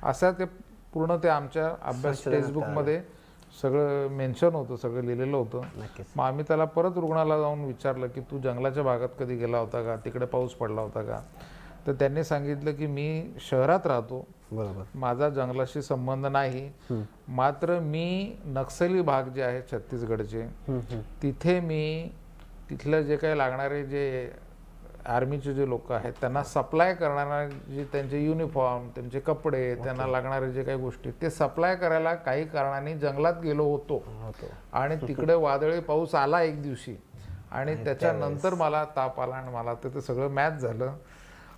असा ते पूर्ण ते आमच्या अभ्यास टेक्स्टबुकमध्ये सगळं मेन्शन होतं, सगळं लिहिलेलं होतं. मग आम्ही त्याला परत रुग्णाला जाऊन विचारलं की तू जंगलाच्या भागात कधी गेला होता का, तिकडे पाऊस पडला होता का. तर त्यांनी सांगितलं की मी शहरात राहतो, माझा जंगलाशी संबंध नाही. मात्र मी नक्सली भाग जे आहे छत्तीसगडचे तिथे मी तिथलं जे काही लागणारे जे आर्मीचे जे लोक आहेत त्यांना सप्लाय करणारे जे त्यांचे युनिफॉर्म, त्यांचे कपडे, त्यांना लागणारे जे काही गोष्टी ते सप्लाय करायला काही कारणाने जंगलात गेलो होतो. आणि तिकडे वादळी पाऊस आला एक दिवशी आणि त्याच्यानंतर मला ताप आला आणि मला ते सगळं मॅच झालं.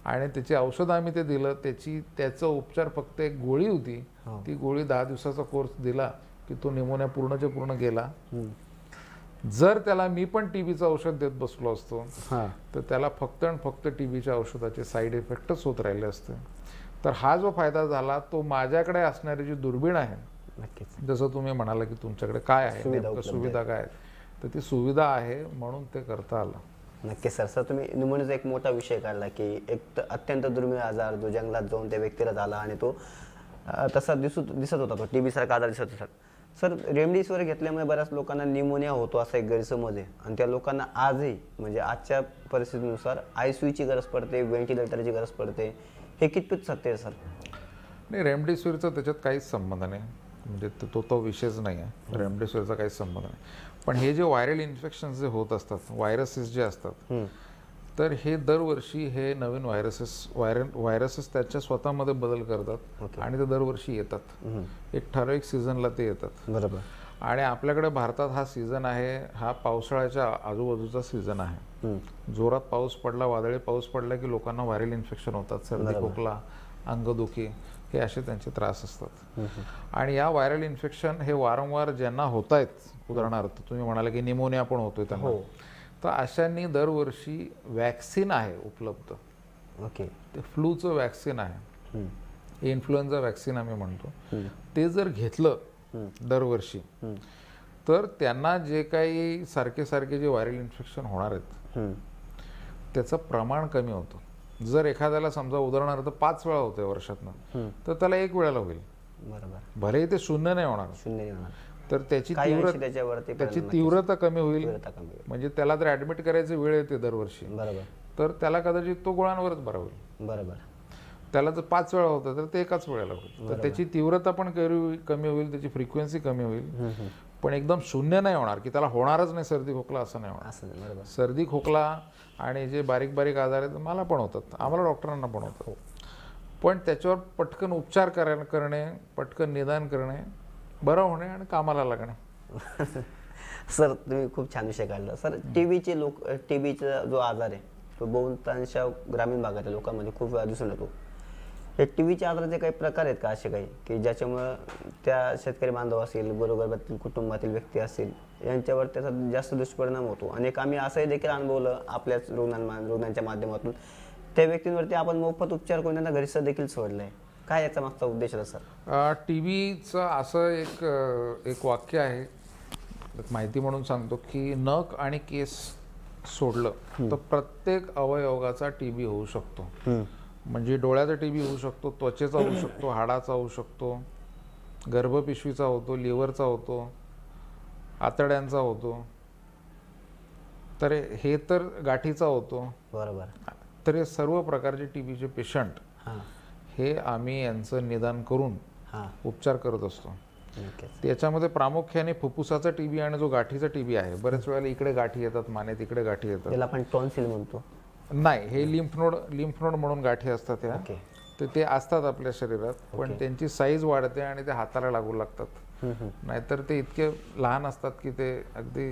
आणि त्याची औषधं आम्ही ते दिलं. त्याचा उपचार फक्त एक गोळी होती. ती गोळी 10 दिवसाचा कोर्स दिला की तो निमोनिया पूर्णच्या पूर्ण गेला. जर त्याला मी पण TBचं औषध देत बसलो असतो तर त्याला फक्त आणि फक्त TBच्या औषधाचे साईड इफेक्टच होत राहिले असते. तर हा जो फायदा झाला तो माझ्याकडे असणारी जी दुर्बीण आहे, जसं तुम्ही म्हणाला की तुमच्याकडे काय आहे नेमकं सुविधा काय, तर ती सुविधा आहे म्हणून ते करता आलं. नक्कीच सर. तुम्ही निमोनियाचा एक मोठा विषय काढला की एक अत्यंत दुर्मिळ आजार जो जंगलात जाऊन त्या व्यक्तीला झाला आणि तो तसा दिसत होता, तो TB सारखा आजार दिसत होता. सर रेमडेसिवीर घेतल्यामुळे बऱ्याच लोकांना निमोनिया होतो असा एक गैरसमज आहे आणि त्या लोकांना आजही म्हणजे आजच्या परिस्थितीनुसार ICUची गरज पडते, व्हेंटिलेटरची गरज पडते. हे कितपत सत्य आहे सर? नाही, रेमडेसिवीरचा त्याच्यात काहीच संबंध नाही. म्हणजे तो विषयच नाही आहे. रेमडेसिवीरचा काहीच संबंध नाही. पण हे जे व्हायरल इन्फेक्शन्स जे होत असतात, व्हायरसेस जे असतात, तर हे दरवर्षी हे नवीन व्हायरसेस त्याच्या स्वतःमध्ये बदल करतात आणि ते दरवर्षी येतात. एक ठराविक सीझनला ते येतात. बरोबर. आणि आपल्याकडे भारतात हा सीझन आहे, हा पावसाळ्याच्या आजूबाजूचा सीझन आहे. जोरात पाऊस पडला, वादळी पाऊस पडला की लोकांना व्हायरल इन्फेक्शन होतात. सर्दी, खोकला, अंगदुखी हे असे त्यांचे त्रास असतात. आणि या व्हायरल इन्फेक्शन हे वारंवार ज्यांना होत आहेत, उदाहरणार्थ तुम्ही म्हणाले की निमोनिया पण होतोय त्यांना, तर अशांनी दरवर्षी वॅक्सिन आहे उपलब्ध. ते फ्लूचं वॅक्सिन आहे, इन्फ्लुएन्झा वॅक्सिन आम्ही म्हणतो. ते जर घेतलं दरवर्षी तर त्यांना जे काही सारखे जे व्हायरल इन्फेक्शन होणार आहेत त्याचं प्रमाण कमी होतं. जर एखाद्याला समजा उदाहरणार्थ 5 वेळा होतंय वर्षातनं, तर त्याला 1 वेळेला होईल. भलेही ते शून्य नाही होणार, तर त्याची तीव्रता कमी होईल. म्हणजे त्याला जर ऍडमिट करायची वेळ येते दरवर्षी, तर त्याला कदाचित तो गोळ्यांवरच बरा होईल. त्याला जर 5 वेळा होतं तर ते एकाच वेळेला होईल. तर त्याची तीव्रता पण कमी होईल, त्याची फ्रिक्वेन्सी कमी होईल. पण एकदम शून्य नाही होणार की त्याला होणारच नाही सर्दी खोकला असं नाही होणार. असं नाही, बरोबर. सर्दी खोकला आणि जे बारीक बारीक आजार आहेत मला पण होतात, आम्हाला डॉक्टरांना पण होतात. पण त्याच्यावर पटकन उपचार करणे, पटकन निदान करणे, बरं होणे आणि कामाला लागणे. सर तुम्ही खूप छान विषय काढला. सर टीबीचा जो आजार आहे तो बहुतांश ग्रामीण भागातील लोकांमध्ये खूप वेळा दिसून येतो. हे टीबीच्या आजाराचे काही प्रकार आहेत का असे काही की ज्याच्यामुळं त्या शेतकरी बांधव असेल, बरोबरील कुटुंबातील व्यक्ती असतील यांच्यावर त्याचा जास्त दुष्परिणाम होतो. आणि आम्ही असंही देखील अनुभवलं आपल्याच रुग्णांच्या माध्यमातून त्या व्यक्तींवरती आपण मोफत उपचार करून त्यांना घरी देखील सोडलं आहे. काय याचा मागचा उद्देश आहे सर? टीबीचं असं एक वाक्य आहे, माहिती म्हणून सांगतो की नख आणि केस सोडलं तर प्रत्येक अवयवाचा टीबी होऊ शकतो. म्हणजे डोळ्याचा टीबी होऊ शकतो, त्वचेचा होऊ शकतो, हाडाचा होऊ शकतो, गर्भपिशवीचा होतो, लिव्हरचा होतो, आतड्यांचा होतो, तर हे तर गाठीचा होतो. बरोबर. तर हे सर्व प्रकारचे टीबीचे पेशंट हे आम्ही यांचं निदान करून उपचार करत असतो. त्याच्यामध्ये प्रामुख्याने फुफ्फुसाचा टीबी आणि जो गाठीचा टीबी आहे, बरेच वेळेला इकडे गाठी येतात, मानेत इकडे गाठी येतात, त्याला आपण टॉन्सिल म्हणतो. नाही, हे लिम्फ नोड म्हणून गाठी असतात ह्या. तर ते असतात आपल्या शरीरात, पण त्यांची साईज वाढते आणि ते हाताला लागू लागतात. नाहीतर ते इतके लहान असतात की ते अगदी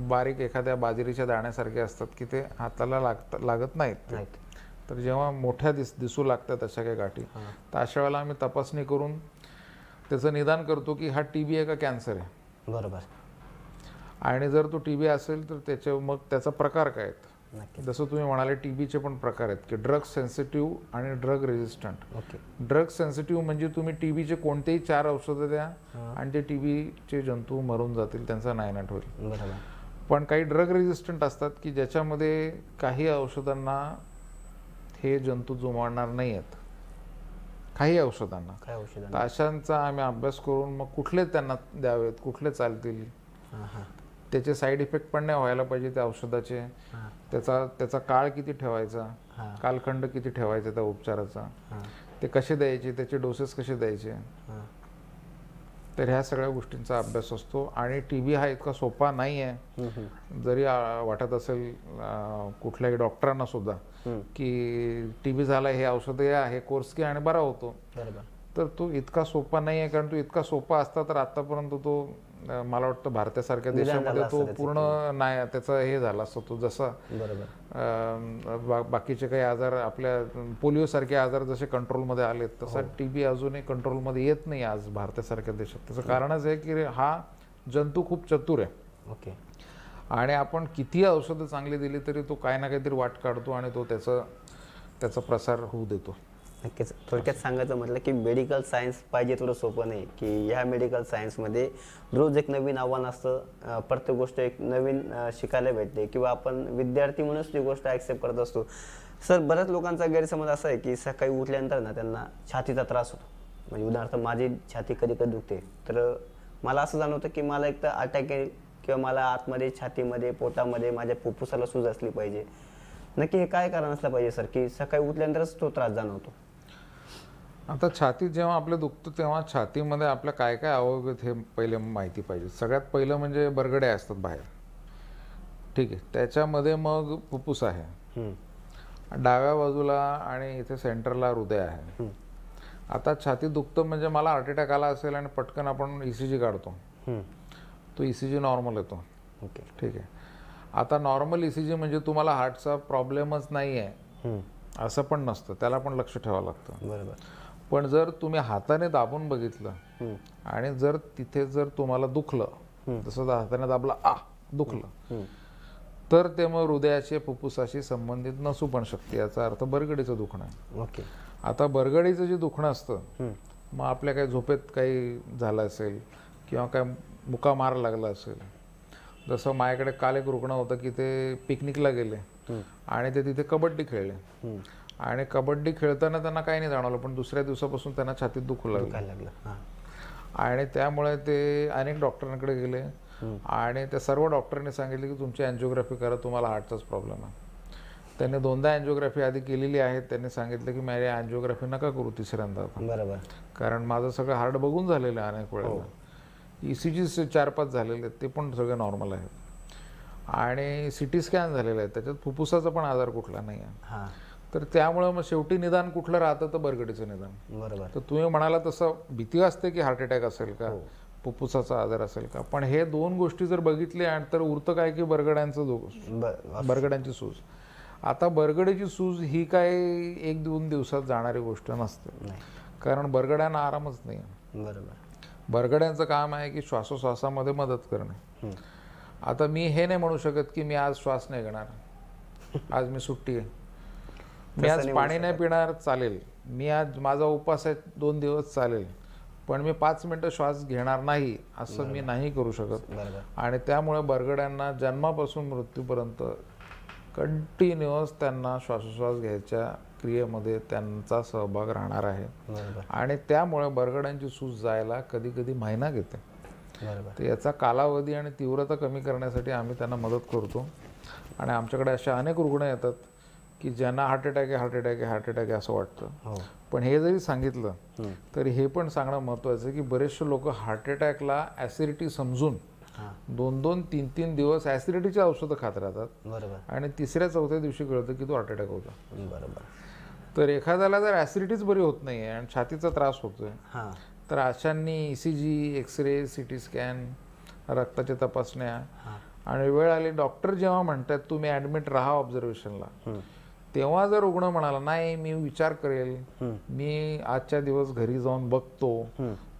बारीक एखाद्या बाजरीच्या दाण्यासारखे असतात की ते हाताला लागत नाहीत. तर जेव्हा मोठ्या दिसू लागतात अशा काही गाठी, तर अशा वेळेला आम्ही तपासणी करून त्याचं निदान करतो की हा टीबी आहे का कॅन्सर आहे. बरोबर. आणि जर तो टीबी असेल तर मग त्याचा प्रकार काय आहेत. जसं तुम्ही म्हणाले टीबीचे पण प्रकार आहेत की ड्रग सेन्सिटिव्ह आणि ड्रग रेजिस्टंट. ड्रग सेन्सिटिव्ह म्हणजे तुम्ही टीबीचे कोणतेही 4 औषधं द्या आणि ते टीबीचे जंतू मरून जातील, त्यांचा नायनाट होईल. पण काही ड्रग रेजिस्टंट असतात की ज्याच्यामध्ये काही औषधांना हे जंतू जुमाडणार नाही आहेत, काही औषधांना. तर अशांचा आम्ही अभ्यास करून मग कुठले त्यांना द्यावेत, कुठले चालतील, त्याचे साईड इफेक्ट पण नाही व्हायला पाहिजे त्या औषधाचे, त्याचा काळ किती ठेवायचा, कालखंड किती ठेवायचा त्या उपचाराचा, ते कसे द्यायचे, त्याचे डोसेस कसे द्यायचे. तर ह्या सगळ्या गोष्टींचा अभ्यास असतो. आणि टीबी हा इतका सोपा नाही आहे, जरी वाटत असेल कुठल्याही डॉक्टरांना सुद्धा की टीबी झाला, हे औषध घ्या, हे कोर्स घ्या आणि बरा होतो. तर तो इतका सोपा नाही आहे. कारण तो इतका सोपा असता तर आतापर्यंत तो मला वाटतं भारतासारख्या देशामध्ये तो पूर्ण नाही त्याचा हे झाला असतो. तो जसा बाकीचे काही आजार, आपल्या पोलिओसारखे आजार जसे कंट्रोलमध्ये आलेत, तसा टीबी अजूनही कंट्रोलमध्ये येत नाही आज भारतासारख्या देशात. त्याचं कारणच आहे की हा जंतू खूप चतुर आहे. आणि आपण किती औषधं चांगली दिली तरी तो काही ना काहीतरी वाट काढतो आणि तो त्याचा प्रसार होऊ देतो. नक्कीच. थोडक्यात सांगायचं म्हटलं की मेडिकल सायन्स पाहिजे थोडं सोपं नाही, की ह्या मेडिकल सायन्समध्ये रोज एक नवीन आव्हान असतं, प्रत्येक गोष्ट एक नवीन शिकायला भेटते किंवा आपण विद्यार्थी म्हणूनच ती गोष्ट ॲक्सेप्ट करत असतो. सर, बऱ्याच लोकांचा गैरसमज असा आहे की सकाळी उठल्यानंतर ना त्यांना छातीचा त्रास होतो. म्हणजे उदाहरणार्थ माझी छाती कधी कधी दुखते, तर मला असं जाणवतं की मला एक तर अटॅक येईल किंवा मला आतमध्ये छातीमध्ये पोटामध्ये माझ्या फुफ्फुसाला सूज असली पाहिजे. नक्की हे काय कारण असलं पाहिजे सर की सकाळी उठल्यानंतरच तो त्रास जाणवतो? आता छातीत जेव्हा आपलं दुखतं तेव्हा छातीमध्ये आपल्या काय काय अवयव आहेत हे पहिले माहिती पाहिजे. सगळ्यात पहिलं म्हणजे बरगडे असतात बाहेर, ठीक आहे. त्याच्यामध्ये मग फुफ्फुस आहे, डाव्या बाजूला आणि इथे सेंटरला हृदय आहे. आता छातीत दुखतं म्हणजे मला हार्ट अटॅक आला असेल आणि पटकन आपण ECG काढतो, तो ECG नॉर्मल येतो, ठीक आहे. आता नॉर्मल ECG म्हणजे तुम्हाला हार्टचा प्रॉब्लेमच नाही आहे असं पण नसतं, त्याला पण लक्ष ठेवावं लागतं. बरोबर. पण जर तुम्ही हाताने दाबून बघितलं आणि जर तिथे जर तुम्हाला दुखलं, जसं हाताने दाबला दुखलं, तर ते मग हृदयाचे फुफ्फुसाशी संबंधित नसू पण शकते. याचा अर्थ बरगडीचं दुखणं आहे. आता बरगडीचं जे दुखणं असतं, मग आपल्या काही झोपेत काही झालं असेल किंवा काय मुका मार लागला असेल. जसं माझ्याकडे काल एक रुग्ण होतं की ते पिकनिकला गेले आणि ते तिथे कबड्डी खेळले आणि कबड्डी खेळताना त्यांना काही नाही जाणवलं, पण दुसऱ्या दिवसापासून त्यांना छातीत दुखू लागलं आणि त्यामुळे ते अनेक डॉक्टरांकडे गेले आणि त्या सर्व डॉक्टरांनी सांगितले की तुमची अँजिओग्राफी करा, तुम्हाला हार्टचाच प्रॉब्लेम आहे. त्यांनी 2दा अँजिओग्राफी आधी केलेली आहे. त्यांनी सांगितलं की माझी अँजिओग्राफी नका करू तिसऱ्यांदा, बरोबर, कारण माझं सगळं हार्ट बघून झालेलं आहे अनेक वेळेला. ECG 4-5 झालेले आहेत ते पण सगळे नॉर्मल आहेत आणि CT स्कॅन झालेले आहेत, त्याच्यात फुफ्फुसाचा पण आजार कुठला नाही आहे. हां तर त्यामुळं मग शेवटी निदान कुठलं राहतं तर बरगडीचं निदान. बरोबर. तर तुम्ही म्हणाला तसं भीती असते की हार्ट अटॅक असेल का, फुफ्फुसाचा आजार असेल का, पण हे दोन गोष्टी जर बघितल्या आणि तर उरतं काय की बरगड्यांची सूज. आता बरगडीची सूज ही काय 1-2 दिवसात जाणारी गोष्ट नसते, नाही. कारण बरगड्यांना आरामच नाही. बरोबर. बरगड्यांचं काम आहे की श्वासोश्वासामध्ये मदत करणे. आता मी हे नाही म्हणू शकत की मी आज श्वास नाही घेणार, आज मी सुट्टी आहे, मी आज पाणी नाही पिणार चालेल, मी आज माझा उपवास आहे 2 दिवस चालेल, पण मी 5 मिनिटं श्वास घेणार नाही असं मी नाही करू शकत. आणि त्यामुळे बरगड्यांना जन्मापासून मृत्यूपर्यंत कंटिन्युअस त्यांना श्वासोश्वास घ्यायच्या क्रियेमध्ये त्यांचा सहभाग राहणार आहे. आणि त्यामुळे बरगड्यांची सूज जायला कधी कधी महिना घेते. तर याचा कालावधी आणि तीव्रता कमी करण्यासाठी आम्ही त्यांना मदत करतो. आणि आमच्याकडे असे अनेक रुग्ण येतात की ज्यांना हार्ट अटॅक आहे असं वाटतं. पण हे जरी सांगितलं तरी हे पण सांगणं महत्त्वाचं आहे की बरेचसे लोक हार्ट अटॅकला ॲसिडिटी समजून 2-2, 3-3 दिवस ॲसिडिटीची औषधं खात राहतात आणि 3ऱ्या-4थ्या दिवशी कळतं की तो हार्ट अटॅक होता. बरोबर. तर एखाद्याला जर ॲसिडिटीच बरी होत नाही आहे आणि छातीचा त्रास होतोय तर अशांनी ECG, एक्सरे, CT स्कॅन, रक्ताच्या तपासण्या आणि वेळ आली डॉक्टर जेव्हा म्हणतात तुम्ही ॲडमिट राहा ऑब्झर्वेशनला, तेव्हा जर रुग्ण म्हणाला नाही मी विचार करेल, मी आजच्या दिवस घरी जाऊन बघतो,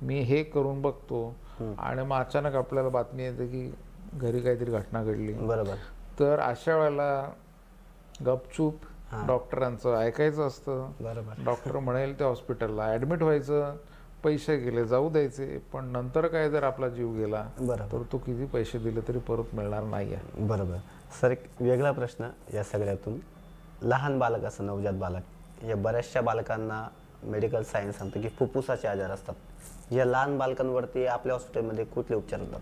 मी हे करून बघतो, आणि मग अचानक आपल्याला बातमी येते की घरी काहीतरी घटना घडली, बरोबर, तर अशा वेळेला गपचूप डॉक्टरांचं ऐकायचं असतं. डॉक्टर म्हणेल त्या हॉस्पिटलला ॲडमिट व्हायचं, पैसे गेले जाऊ द्यायचे, पण नंतर काय जर आपला जीव गेला तर तो किती पैसे दिले तरी परत मिळणार नाही आहे. बरोबर. सर एक वेगळा प्रश्न या सगळ्यातून, लहान बालक असं नवजात बालक, या बऱ्याचशा बालकांना मेडिकल सायन्स सांगतं की फुफ्फुसाचे आजार असतात, या लहान बालकांवरती आपल्या हॉस्पिटलमध्ये कुठले उपचार होतात?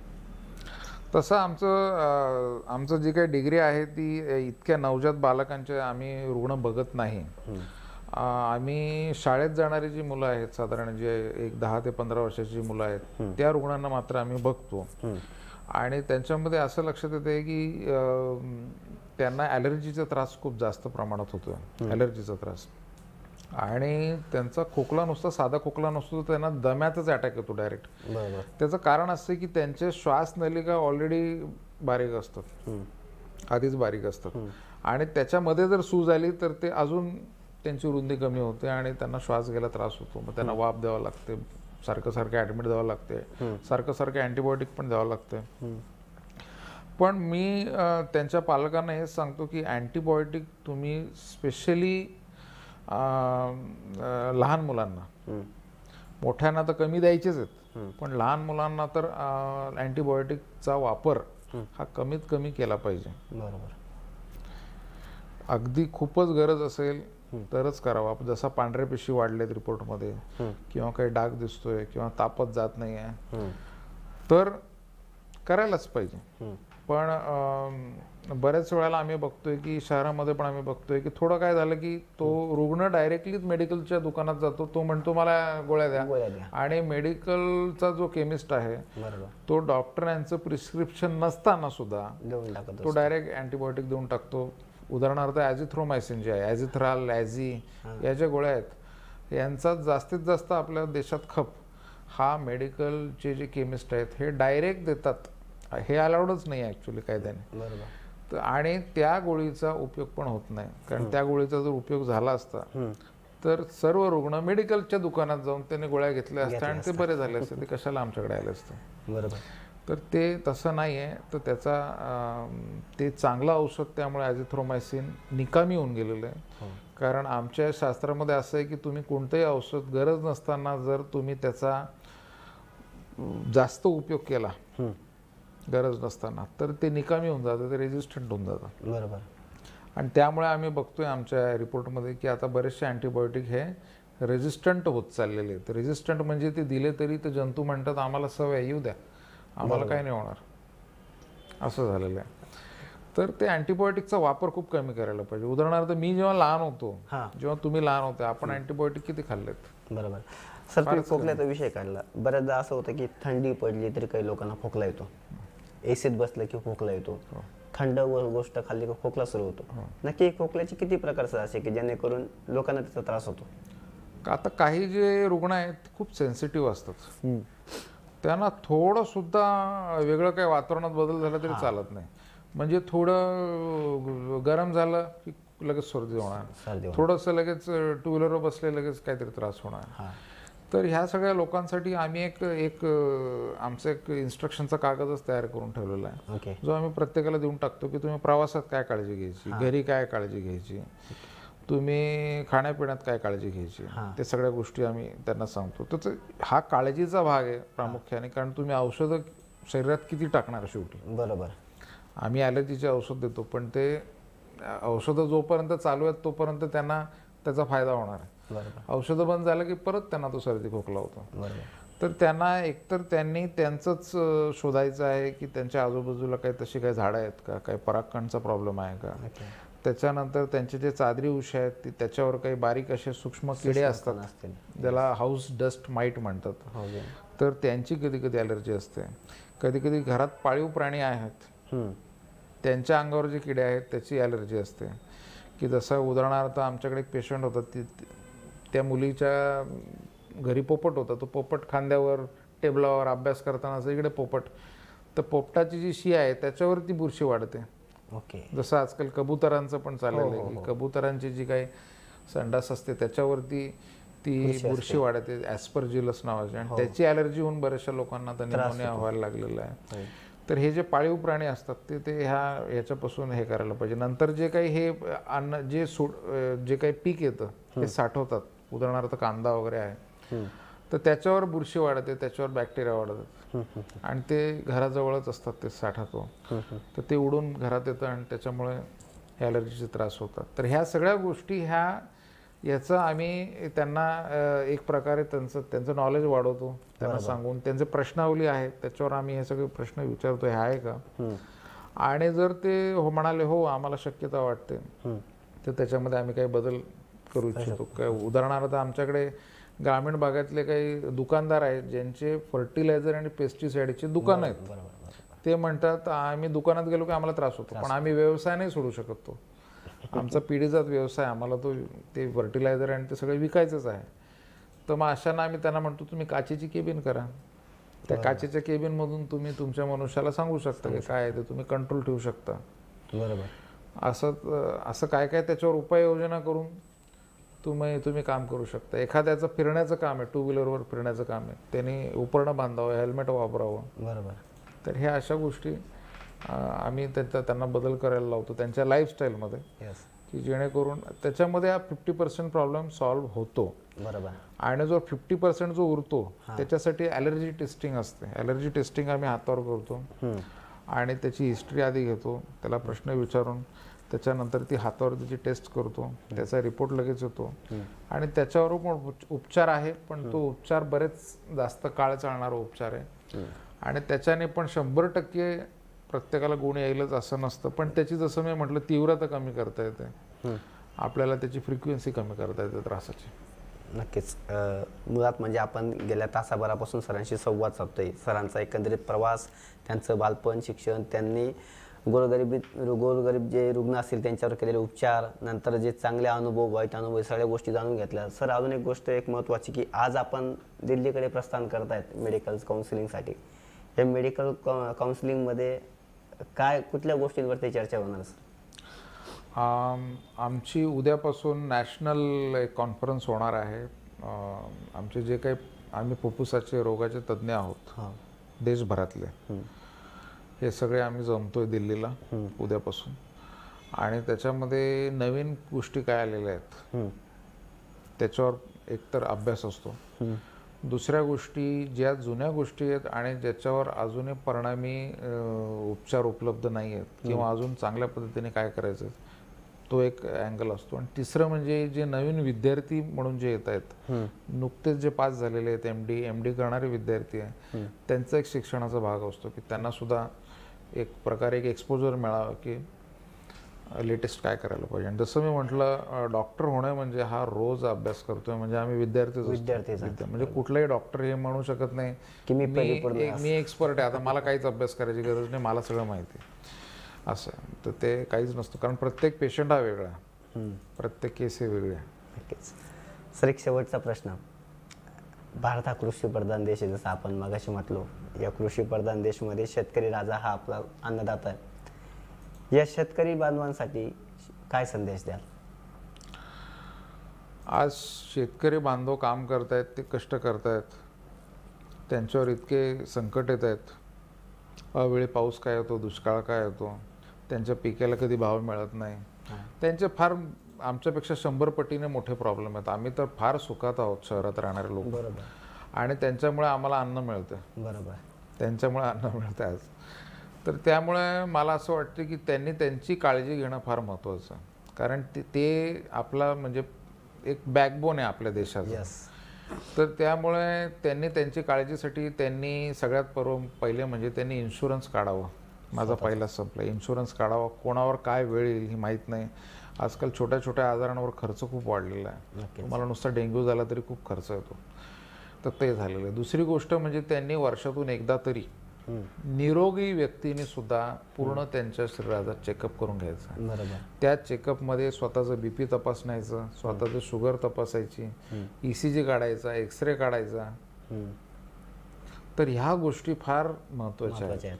तसं आमचं जी काही डिग्री आहे ती इतक्या नवजात बालकांचे आम्ही रुग्ण बघत नाही. आम्ही शाळेत जाणारी जी मुलं आहेत साधारण जे 10 ते 15 वर्षाची मुलं आहेत त्या रुग्णांना मात्र आम्ही बघतो. आणि त्यांच्यामध्ये असं लक्षात येते की त्यांना ॲलर्जीचा त्रास खूप जास्त प्रमाणात होतो, ॲलर्जीचा त्रास. आणि त्यांचा खोकला नुसता साधा खोकला नसतो, तर त्यांना दम्यातच अटॅक येतो डायरेक्ट. त्याचं कारण असं की त्यांचे श्वासनलिका ऑलरेडी बारीक असतात, आधीच बारीक असतात, आणि त्याच्यामध्ये जर सूज आली तर ते अजून त्यांची रुंदी कमी होते आणि त्यांना श्वास घ्यायला त्रास होतो. मग त्यांना वाफ द्यावं लागते, सारखं ॲडमिट द्यावं लागते, सारखं अँटीबायोटिक पण द्यावं लागते. पण मी त्यांच्या पालकांना हेच सांगतो की अँटीबायोटिक तुम्ही स्पेशली लहान मुलांना, मोठ्यांना तर कमी द्यायचेच आहेत, पण लहान मुलांना तर अँटीबायोटिकचा वापर हा कमीत कमी केला पाहिजे. बरोबर. अगदी खूपच गरज असेल तरच करावा. जसा पांढऱ्या पेशी वाढलेत रिपोर्टमध्ये, किंवा काही डाग दिसतोय, किंवा तापच जात नाही आहे, तर करायलाच पाहिजे. पण बऱ्याच वेळेला आम्ही बघतोय की शहरामध्ये पण आम्ही बघतोय की थोडं काय झालं की तो रुग्ण डायरेक्टलीच मेडिकलच्या दुकानात जातो, तो म्हणतो मला गोळ्या द्या, आणि मेडिकलचा जो केमिस्ट आहे तो डॉक्टरांचं प्रिस्क्रिप्शन नसताना सुद्धा तो डायरेक्ट अँटीबायोटिक देऊन टाकतो. उदाहरणार्थ ॲझिथ्रोमायसिन जे आहे, ॲझिथ्राल, ॲझी या ज्या गोळ्या आहेत यांचा जास्तीत जास्त आपल्या देशात खप हा मेडिकलचे जे केमिस्ट आहेत हे डायरेक्ट देतात. हे अलाउडच नाही ॲक्च्युली कायद्याने. आणि त्या गोळीचा उपयोग पण होत नाही, कारण त्या गोळीचा जर उपयोग झाला असता तर सर्व रुग्ण मेडिकलच्या दुकानात जाऊन त्यांनी गोळ्या घेतल्या असत्या आणि ते बरे झाले असते, ते कशाला आमच्याकडे आले असते. बरोबर. तर ते तसं नाही आहे. तर त्याचा ते चांगलं औषध, त्यामुळे ॲझिथ्रोमायसिन निकामी होऊन गेलेलं आहे. कारण आमच्या शास्त्रामध्ये असं आहे की तुम्ही कोणतंही औषध गरज नसताना जर तुम्ही त्याचा जास्त उपयोग केला गरज नसताना तर ते निकामी होऊन जातं, ते रेजिस्टंट होऊन जातं. बरोबर. आणि त्यामुळे आम्ही बघतोय आमच्या रिपोर्टमध्ये की आता बरेचसे अँटीबायोटिक हे रेजिस्टंट होत चाललेले आहेत. रेजिस्टंट म्हणजे ते दिले तरी ते जंतू म्हणतात आम्हाला सवय येऊ द्या, आम्हाला काही नाही होणार, असं झालेलं आहे. तर ते अँटीबायोटिकचा वापर खूप कमी करायला पाहिजे. उदाहरणार्थ मी जेव्हा लहान होतो, जेव्हा तुम्ही लहान होते, आपण अँटीबायोटिक किती खाल्लेत? बरोबर. सर तुम्ही खोकल्याचा विषय काढला. बऱ्याचदा असं होतं की थंडी पडली तरी काही लोकांना खोकला येतो, एसीत बसलं की खोकला येतो, थंड गोष्ट खाल्ली की खोकला सुरू होतो. नक्की खोकल्याचे किती प्रकार सर असे की जेणेकरून लोकांना त्याचा त्रास होतो? आता काही जे रुग्ण आहेत खूप सेन्सिटिव्ह असतात, त्यांना थोडं सुद्धा वेगळं काही वातावरणात बदल झाला तरी चालत नाही. म्हणजे थोडं गरम झालं की लगेच सर्दी होणार, थोडंसं लगेच टू व्हीलरवर बसले लगेच काहीतरी त्रास होणार. तर ह्या सगळ्या लोकांसाठी आम्ही एक आमचं एक इन्स्ट्रक्शनचा कागदच तयार करून ठेवलेला आहे, जो आम्ही प्रत्येकाला देऊन टाकतो की तुम्ही प्रवासात काय काळजी घ्यायची, घरी काय काळजी घ्यायची, तुम्ही खाण्यापिण्यात काय काळजी घ्यायची, ते सगळ्या गोष्टी आम्ही त्यांना सांगतो. त्याचं हा काळजीचा भाग आहे प्रामुख्याने, कारण तुम्ही औषधं शरीरात किती टाकणार शेवटी. बरोबर. आम्ही ॲलर्जीचे औषध देतो, पण ते औषधं जोपर्यंत चालू आहेत तोपर्यंत त्यांना त्याचा फायदा होणार आहे. औषधं बंद झालं की परत त्यांना तो सर्दी खोकला होतो. तर त्यांना एकतर त्यांनी त्यांचंच शोधायचं आहे की त्यांच्या आजूबाजूला काही तशी काही झाडं आहेत का, काही परागकणचा प्रॉब्लेम आहे का. त्याच्यानंतर त्यांचे जे चादरी उशी आहेत त्याच्यावर काही बारीक असे सूक्ष्म किडे असतात, ज्याला हाऊस डस्ट माईट म्हणतात, तर त्यांची कधी कधी ॲलर्जी असते. कधी कधी घरात पाळीव प्राणी आहेत त्यांच्या अंगावर जे किडे आहेत त्याची ॲलर्जी असते. की जसं उदाहरणार्थ आमच्याकडे एक पेशंट होता, त्या मुलीच्या घरी पोपट होता, तो पोपट खांद्यावर टेबलावर अभ्यास करताना इकडे पोपट, तर पोपटाची जी शी आहे त्याच्यावरती बुरशी वाढते. जसं आजकाल कबुतरांचं पण चाललेलं आहे की कबुतरांची जी काही संडास असते त्याच्यावरती ती बुरशी वाढते, ॲस्परजिलस नावाची, आणि त्याची ॲलर्जी होऊन बऱ्याचशा लोकांना तर निमोनिया व्हायला लागलेला आहे. तर हे जे पाळीव प्राणी असतात ते ह्याच्यापासून हे करायला पाहिजे. नंतर जे काही हे अन्न जे काही पीक येतं ते साठवतात, उदाहरणार्थ कांदा वगैरे आहे, तर त्याच्यावर बुरशी वाढते, त्याच्यावर बॅक्टेरिया वाढतात आणि ते घराजवळच असतात ते साठवतो, तर ते उडून घरात येतं आणि त्याच्यामुळे ॲलर्जीचे त्रास होतात. तर ह्या सगळ्या गोष्टी याचं आम्ही त्यांना एक प्रकारे त्यांचं नॉलेज वाढवतो, त्यांना सांगून त्यांचे प्रश्नावली आहेत त्याच्यावर आम्ही हे सगळे प्रश्न विचारतो, हे आहे का. आणि जर ते म्हणाले हो आम्हाला शक्यता वाटते, तर त्याच्यामध्ये आम्ही काही बदल करू इच्छितो. काय उदाहरणार्थ आमच्याकडे ग्रामीण भागातले काही दुकानदार आहेत ज्यांचे फर्टिलायझर आणि पेस्टिसाइडचे दुकान आहेत. ते म्हणतात आम्ही दुकानात गेलो की आम्हाला त्रास होतो, पण आम्ही व्यवसाय नाही सोडू शकत. तो आमचा पिढीजात व्यवसाय, आम्हाला ते फर्टिलायझर आणि ते सगळं विकायचंच आहे. तर मग अशांना आम्ही त्यांना म्हणतो तुम्ही काचेची केबिन करा, त्या काचेच्या केबिनमधून तुम्ही तुमच्या मनुष्याला सांगू शकता की काय आहे ते, तुम्ही कंट्रोल ठेवू शकता. असं काय काय त्याच्यावर उपाययोजना करून तुम्ही काम करू शकता. एखाद्याचं फिरण्याचं काम आहे, टू व्हीलरवर फिरण्याचं काम आहे, त्यांनी उपरणं बांधावं, हेल्मेट वापरावं. तर ह्या अशा गोष्टी आम्ही त्यांना बदल करायला लावतो त्यांच्या लाईफस्टाईलमध्ये, की जेणेकरून त्याच्यामध्ये हा 50% प्रॉब्लेम सॉल्व्ह होतो. आणि जो 50% जो उरतो त्याच्यासाठी ॲलर्जी टेस्टिंग असते. ॲलर्जी टेस्टिंग आम्ही हातावर करतो आणि त्याची हिस्ट्री आधी घेतो, त्याला प्रश्न विचारून त्याच्यानंतर ती हातावर त्याची टेस्ट करतो, त्याचा रिपोर्ट लगेच येतो आणि त्याच्यावर पण उपचार आहे, पण तो उपचार बरेच जास्त काळ चालणारा उपचार आहे. आणि त्याच्याने पण 100% प्रत्येकाला गुण येईलच असं नसतं, पण त्याची जसं मी म्हटलं तीव्रता कमी करता येते, आपल्याला त्याची फ्रिक्वेन्सी कमी करता येते त्रासाची. नक्कीच. मुळात म्हणजे आपण गेल्या तासाभरापासून सरांशी संवाद साधतोय. सरांचा एकंदरीत प्रवास, त्यांचं बालपण, शिक्षण, त्यांनी गोरगरीब जे रुग्ण असतील त्यांच्यावर केलेले उपचार, नंतर जे चांगले अनुभव, वाईट अनुभव, सगळ्या गोष्टी जाणून घेतल्या. सर अजून एक गोष्ट एक महत्त्वाची की आज आपण दिल्लीकडे प्रस्थान करतायत मेडिकल काउन्सिलिंगसाठी. हे मेडिकल काउन्सिलिंगमध्ये कुठल्या गोष्टींवरती चर्चा होणार सर? आमची उद्यापासून नॅशनल एक कॉन्फरन्स होणार आहे. आमचे जे काही आम्ही फुफ्फुसाचे रोगाचे तज्ज्ञ आहोत देशभरातले, हे सगळे आम्ही जमतोय दिल्लीला उद्यापासून. आणि त्याच्यामध्ये नवीन गोष्टी काय आलेल्या आहेत त्याच्यावर एकतर अभ्यास असतो, दुसऱ्या गोष्टी ज्या जुन्या गोष्टी आहेत आणि ज्याच्यावर अजूनही परिणामी उपचार उपलब्ध नाही आहेत किंवा अजून चांगल्या पद्धतीने काय करायचं तो एक अँगल असतो. आणि तिसरं म्हणजे जे नवीन विद्यार्थी म्हणून जे येत आहेत, नुकतेच जे पास झालेले आहेत, एम डी करणारे विद्यार्थी आहे, त्यांचा एक शिक्षणाचा भाग असतो की त्यांना सुद्धा एक प्रकारे एक एक्सपोजर मिळावं की लेटेस्ट काय करायला पाहिजे. आणि जसं मी म्हटलं, डॉक्टर होणं म्हणजे हा रोज अभ्यास करतोय म्हणजे आम्ही विद्यार्थीच असतो. म्हणजे कुठलाही डॉक्टर हे म्हणू शकत नाही की मी परिपूर्ण मी एक्सपर्ट आहे, आता मला काहीच अभ्यास करायची गरज नाही, मला सगळं माहिती आहे असं. तर ते काहीच नसतं, कारण प्रत्येक पेशंट हा वेगळा, प्रत्येक केस हे वेगळे. नक्कीच. सर, एक शेवटचा प्रश्न. भारत हा कृषीप्रधान देश आहे, जसं आपण मगाशी म्हटलो. या कृषीप्रधान देशमध्ये शेतकरी राजा हा आपला अन्नदाता आहे. या शेतकरी बांधवांसाठी काय संदेश द्याल? आज शेतकरी बांधव काम करतायत, ते कष्ट करतायत, त्यांच्यावर इतके संकट येत आहेत. अवेळी पाऊस काय येतो, दुष्काळ काय येतो, त्यांच्या पिकाला कधी भाव मिळत नाही. त्यांचे फार आमच्यापेक्षा 100 पटीने मोठे प्रॉब्लेम आहेत. आम्ही तर फार सुखात आहोत शहरात राहणारे लोक. बरोबर. आणि त्यांच्यामुळे आम्हाला अन्न मिळतं. बरोबर. त्यांच्यामुळे अन्न मिळतं आज. तर त्यामुळे मला असं वाटतं की त्यांनी त्यांची काळजी घेणं फार महत्त्वाचं आहे. कारण ते आपला म्हणजे एक बॅकबोन आहे आपल्या देशाचा. यस. तर त्यामुळे त्यांनी त्यांची काळजीसाठी त्यांनी सगळ्यात पहिले म्हणजे त्यांनी इन्शुरन्स काढावं. माझा पहिला संपला, इन्शुरन्स काढावा. कोणावर काय वेळ येईल हे माहीत नाही. आजकाल छोट्या छोट्या आजारांवर खर्च खूप वाढलेला आहे. तुम्हाला नुसता डेंग्यू झाला तरी खूप खर्च येतो. तर ते झालेलं आहे. दुसरी गोष्ट म्हणजे त्यांनी वर्षातून एकदा तरी निरोगी व्यक्तीने सुद्धा पूर्ण त्यांच्या शरीराचा चेकअप करून घ्यायचा. बरोबर. त्या चेकअपमध्ये स्वतःचं BP तपासण्याचं, स्वतःचं शुगर तपासायची, ECG काढायचा, एक्सरे काढायचा. तर ह्या गोष्टी फार महत्त्वाच्या आहेत.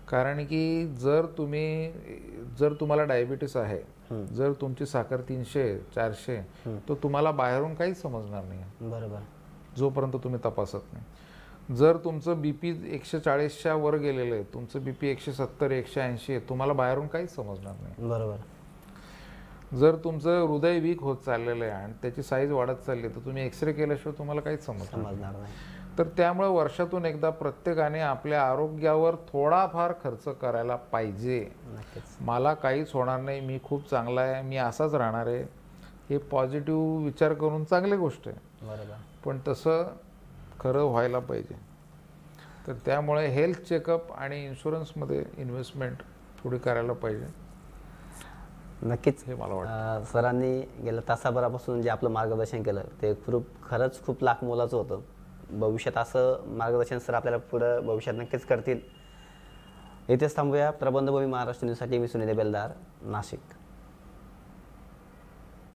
कारण की जर तुम्हाला डायबिटीस आहे, जर तुमची साखर 300 400, तर तुम्हाला बाहेरून काहीच समजणार नाही. बरोबर. जोपर्यंत तुम्ही तपासत नाही. जर तुमचं BP 140च्या वर गेलेलं आहे, तुमचं BP 170 180 आहे, तुम्हाला बाहेरून काहीच समजणार नाही. बरोबर. जर तुमचं हृदय वीक होत चाललेलं आहे आणि त्याची साईज वाढत चालली, तर तुम्ही एक्सरे केल्याशिवाय तुम्हाला काहीच समजणार नाही. तर त्यामुळे वर्षातून एकदा प्रत्येकाने आपल्या आरोग्यावर थोडाफार खर्च करायला पाहिजे. मला काहीच होणार नाही, मी खूप चांगला आहे, मी असाच राहणार आहे, हे पॉझिटिव्ह विचार करून चांगली गोष्ट आहे. बरोबर. पण तसं खरं व्हायला पाहिजे. तर त्यामुळे हेल्थ चेकअप आणि इन्शुरन्समध्ये इन्व्हेस्टमेंट थोडी करायला पाहिजे. नक्कीच. हे मला वाटतं. सरांनी गेल्या तासाभरापासून जे आपलं मार्गदर्शन केलं ते खरंच खूप लाख मोलाचं होतं. भविष्यात असं मार्गदर्शन सर आपल्याला पुढं भविष्यात नक्कीच करतील. इथेच थांबूया. प्रबंधभूमी महाराष्ट्र न्यूजसाठी मी सुनील बेलदार, नाशिक.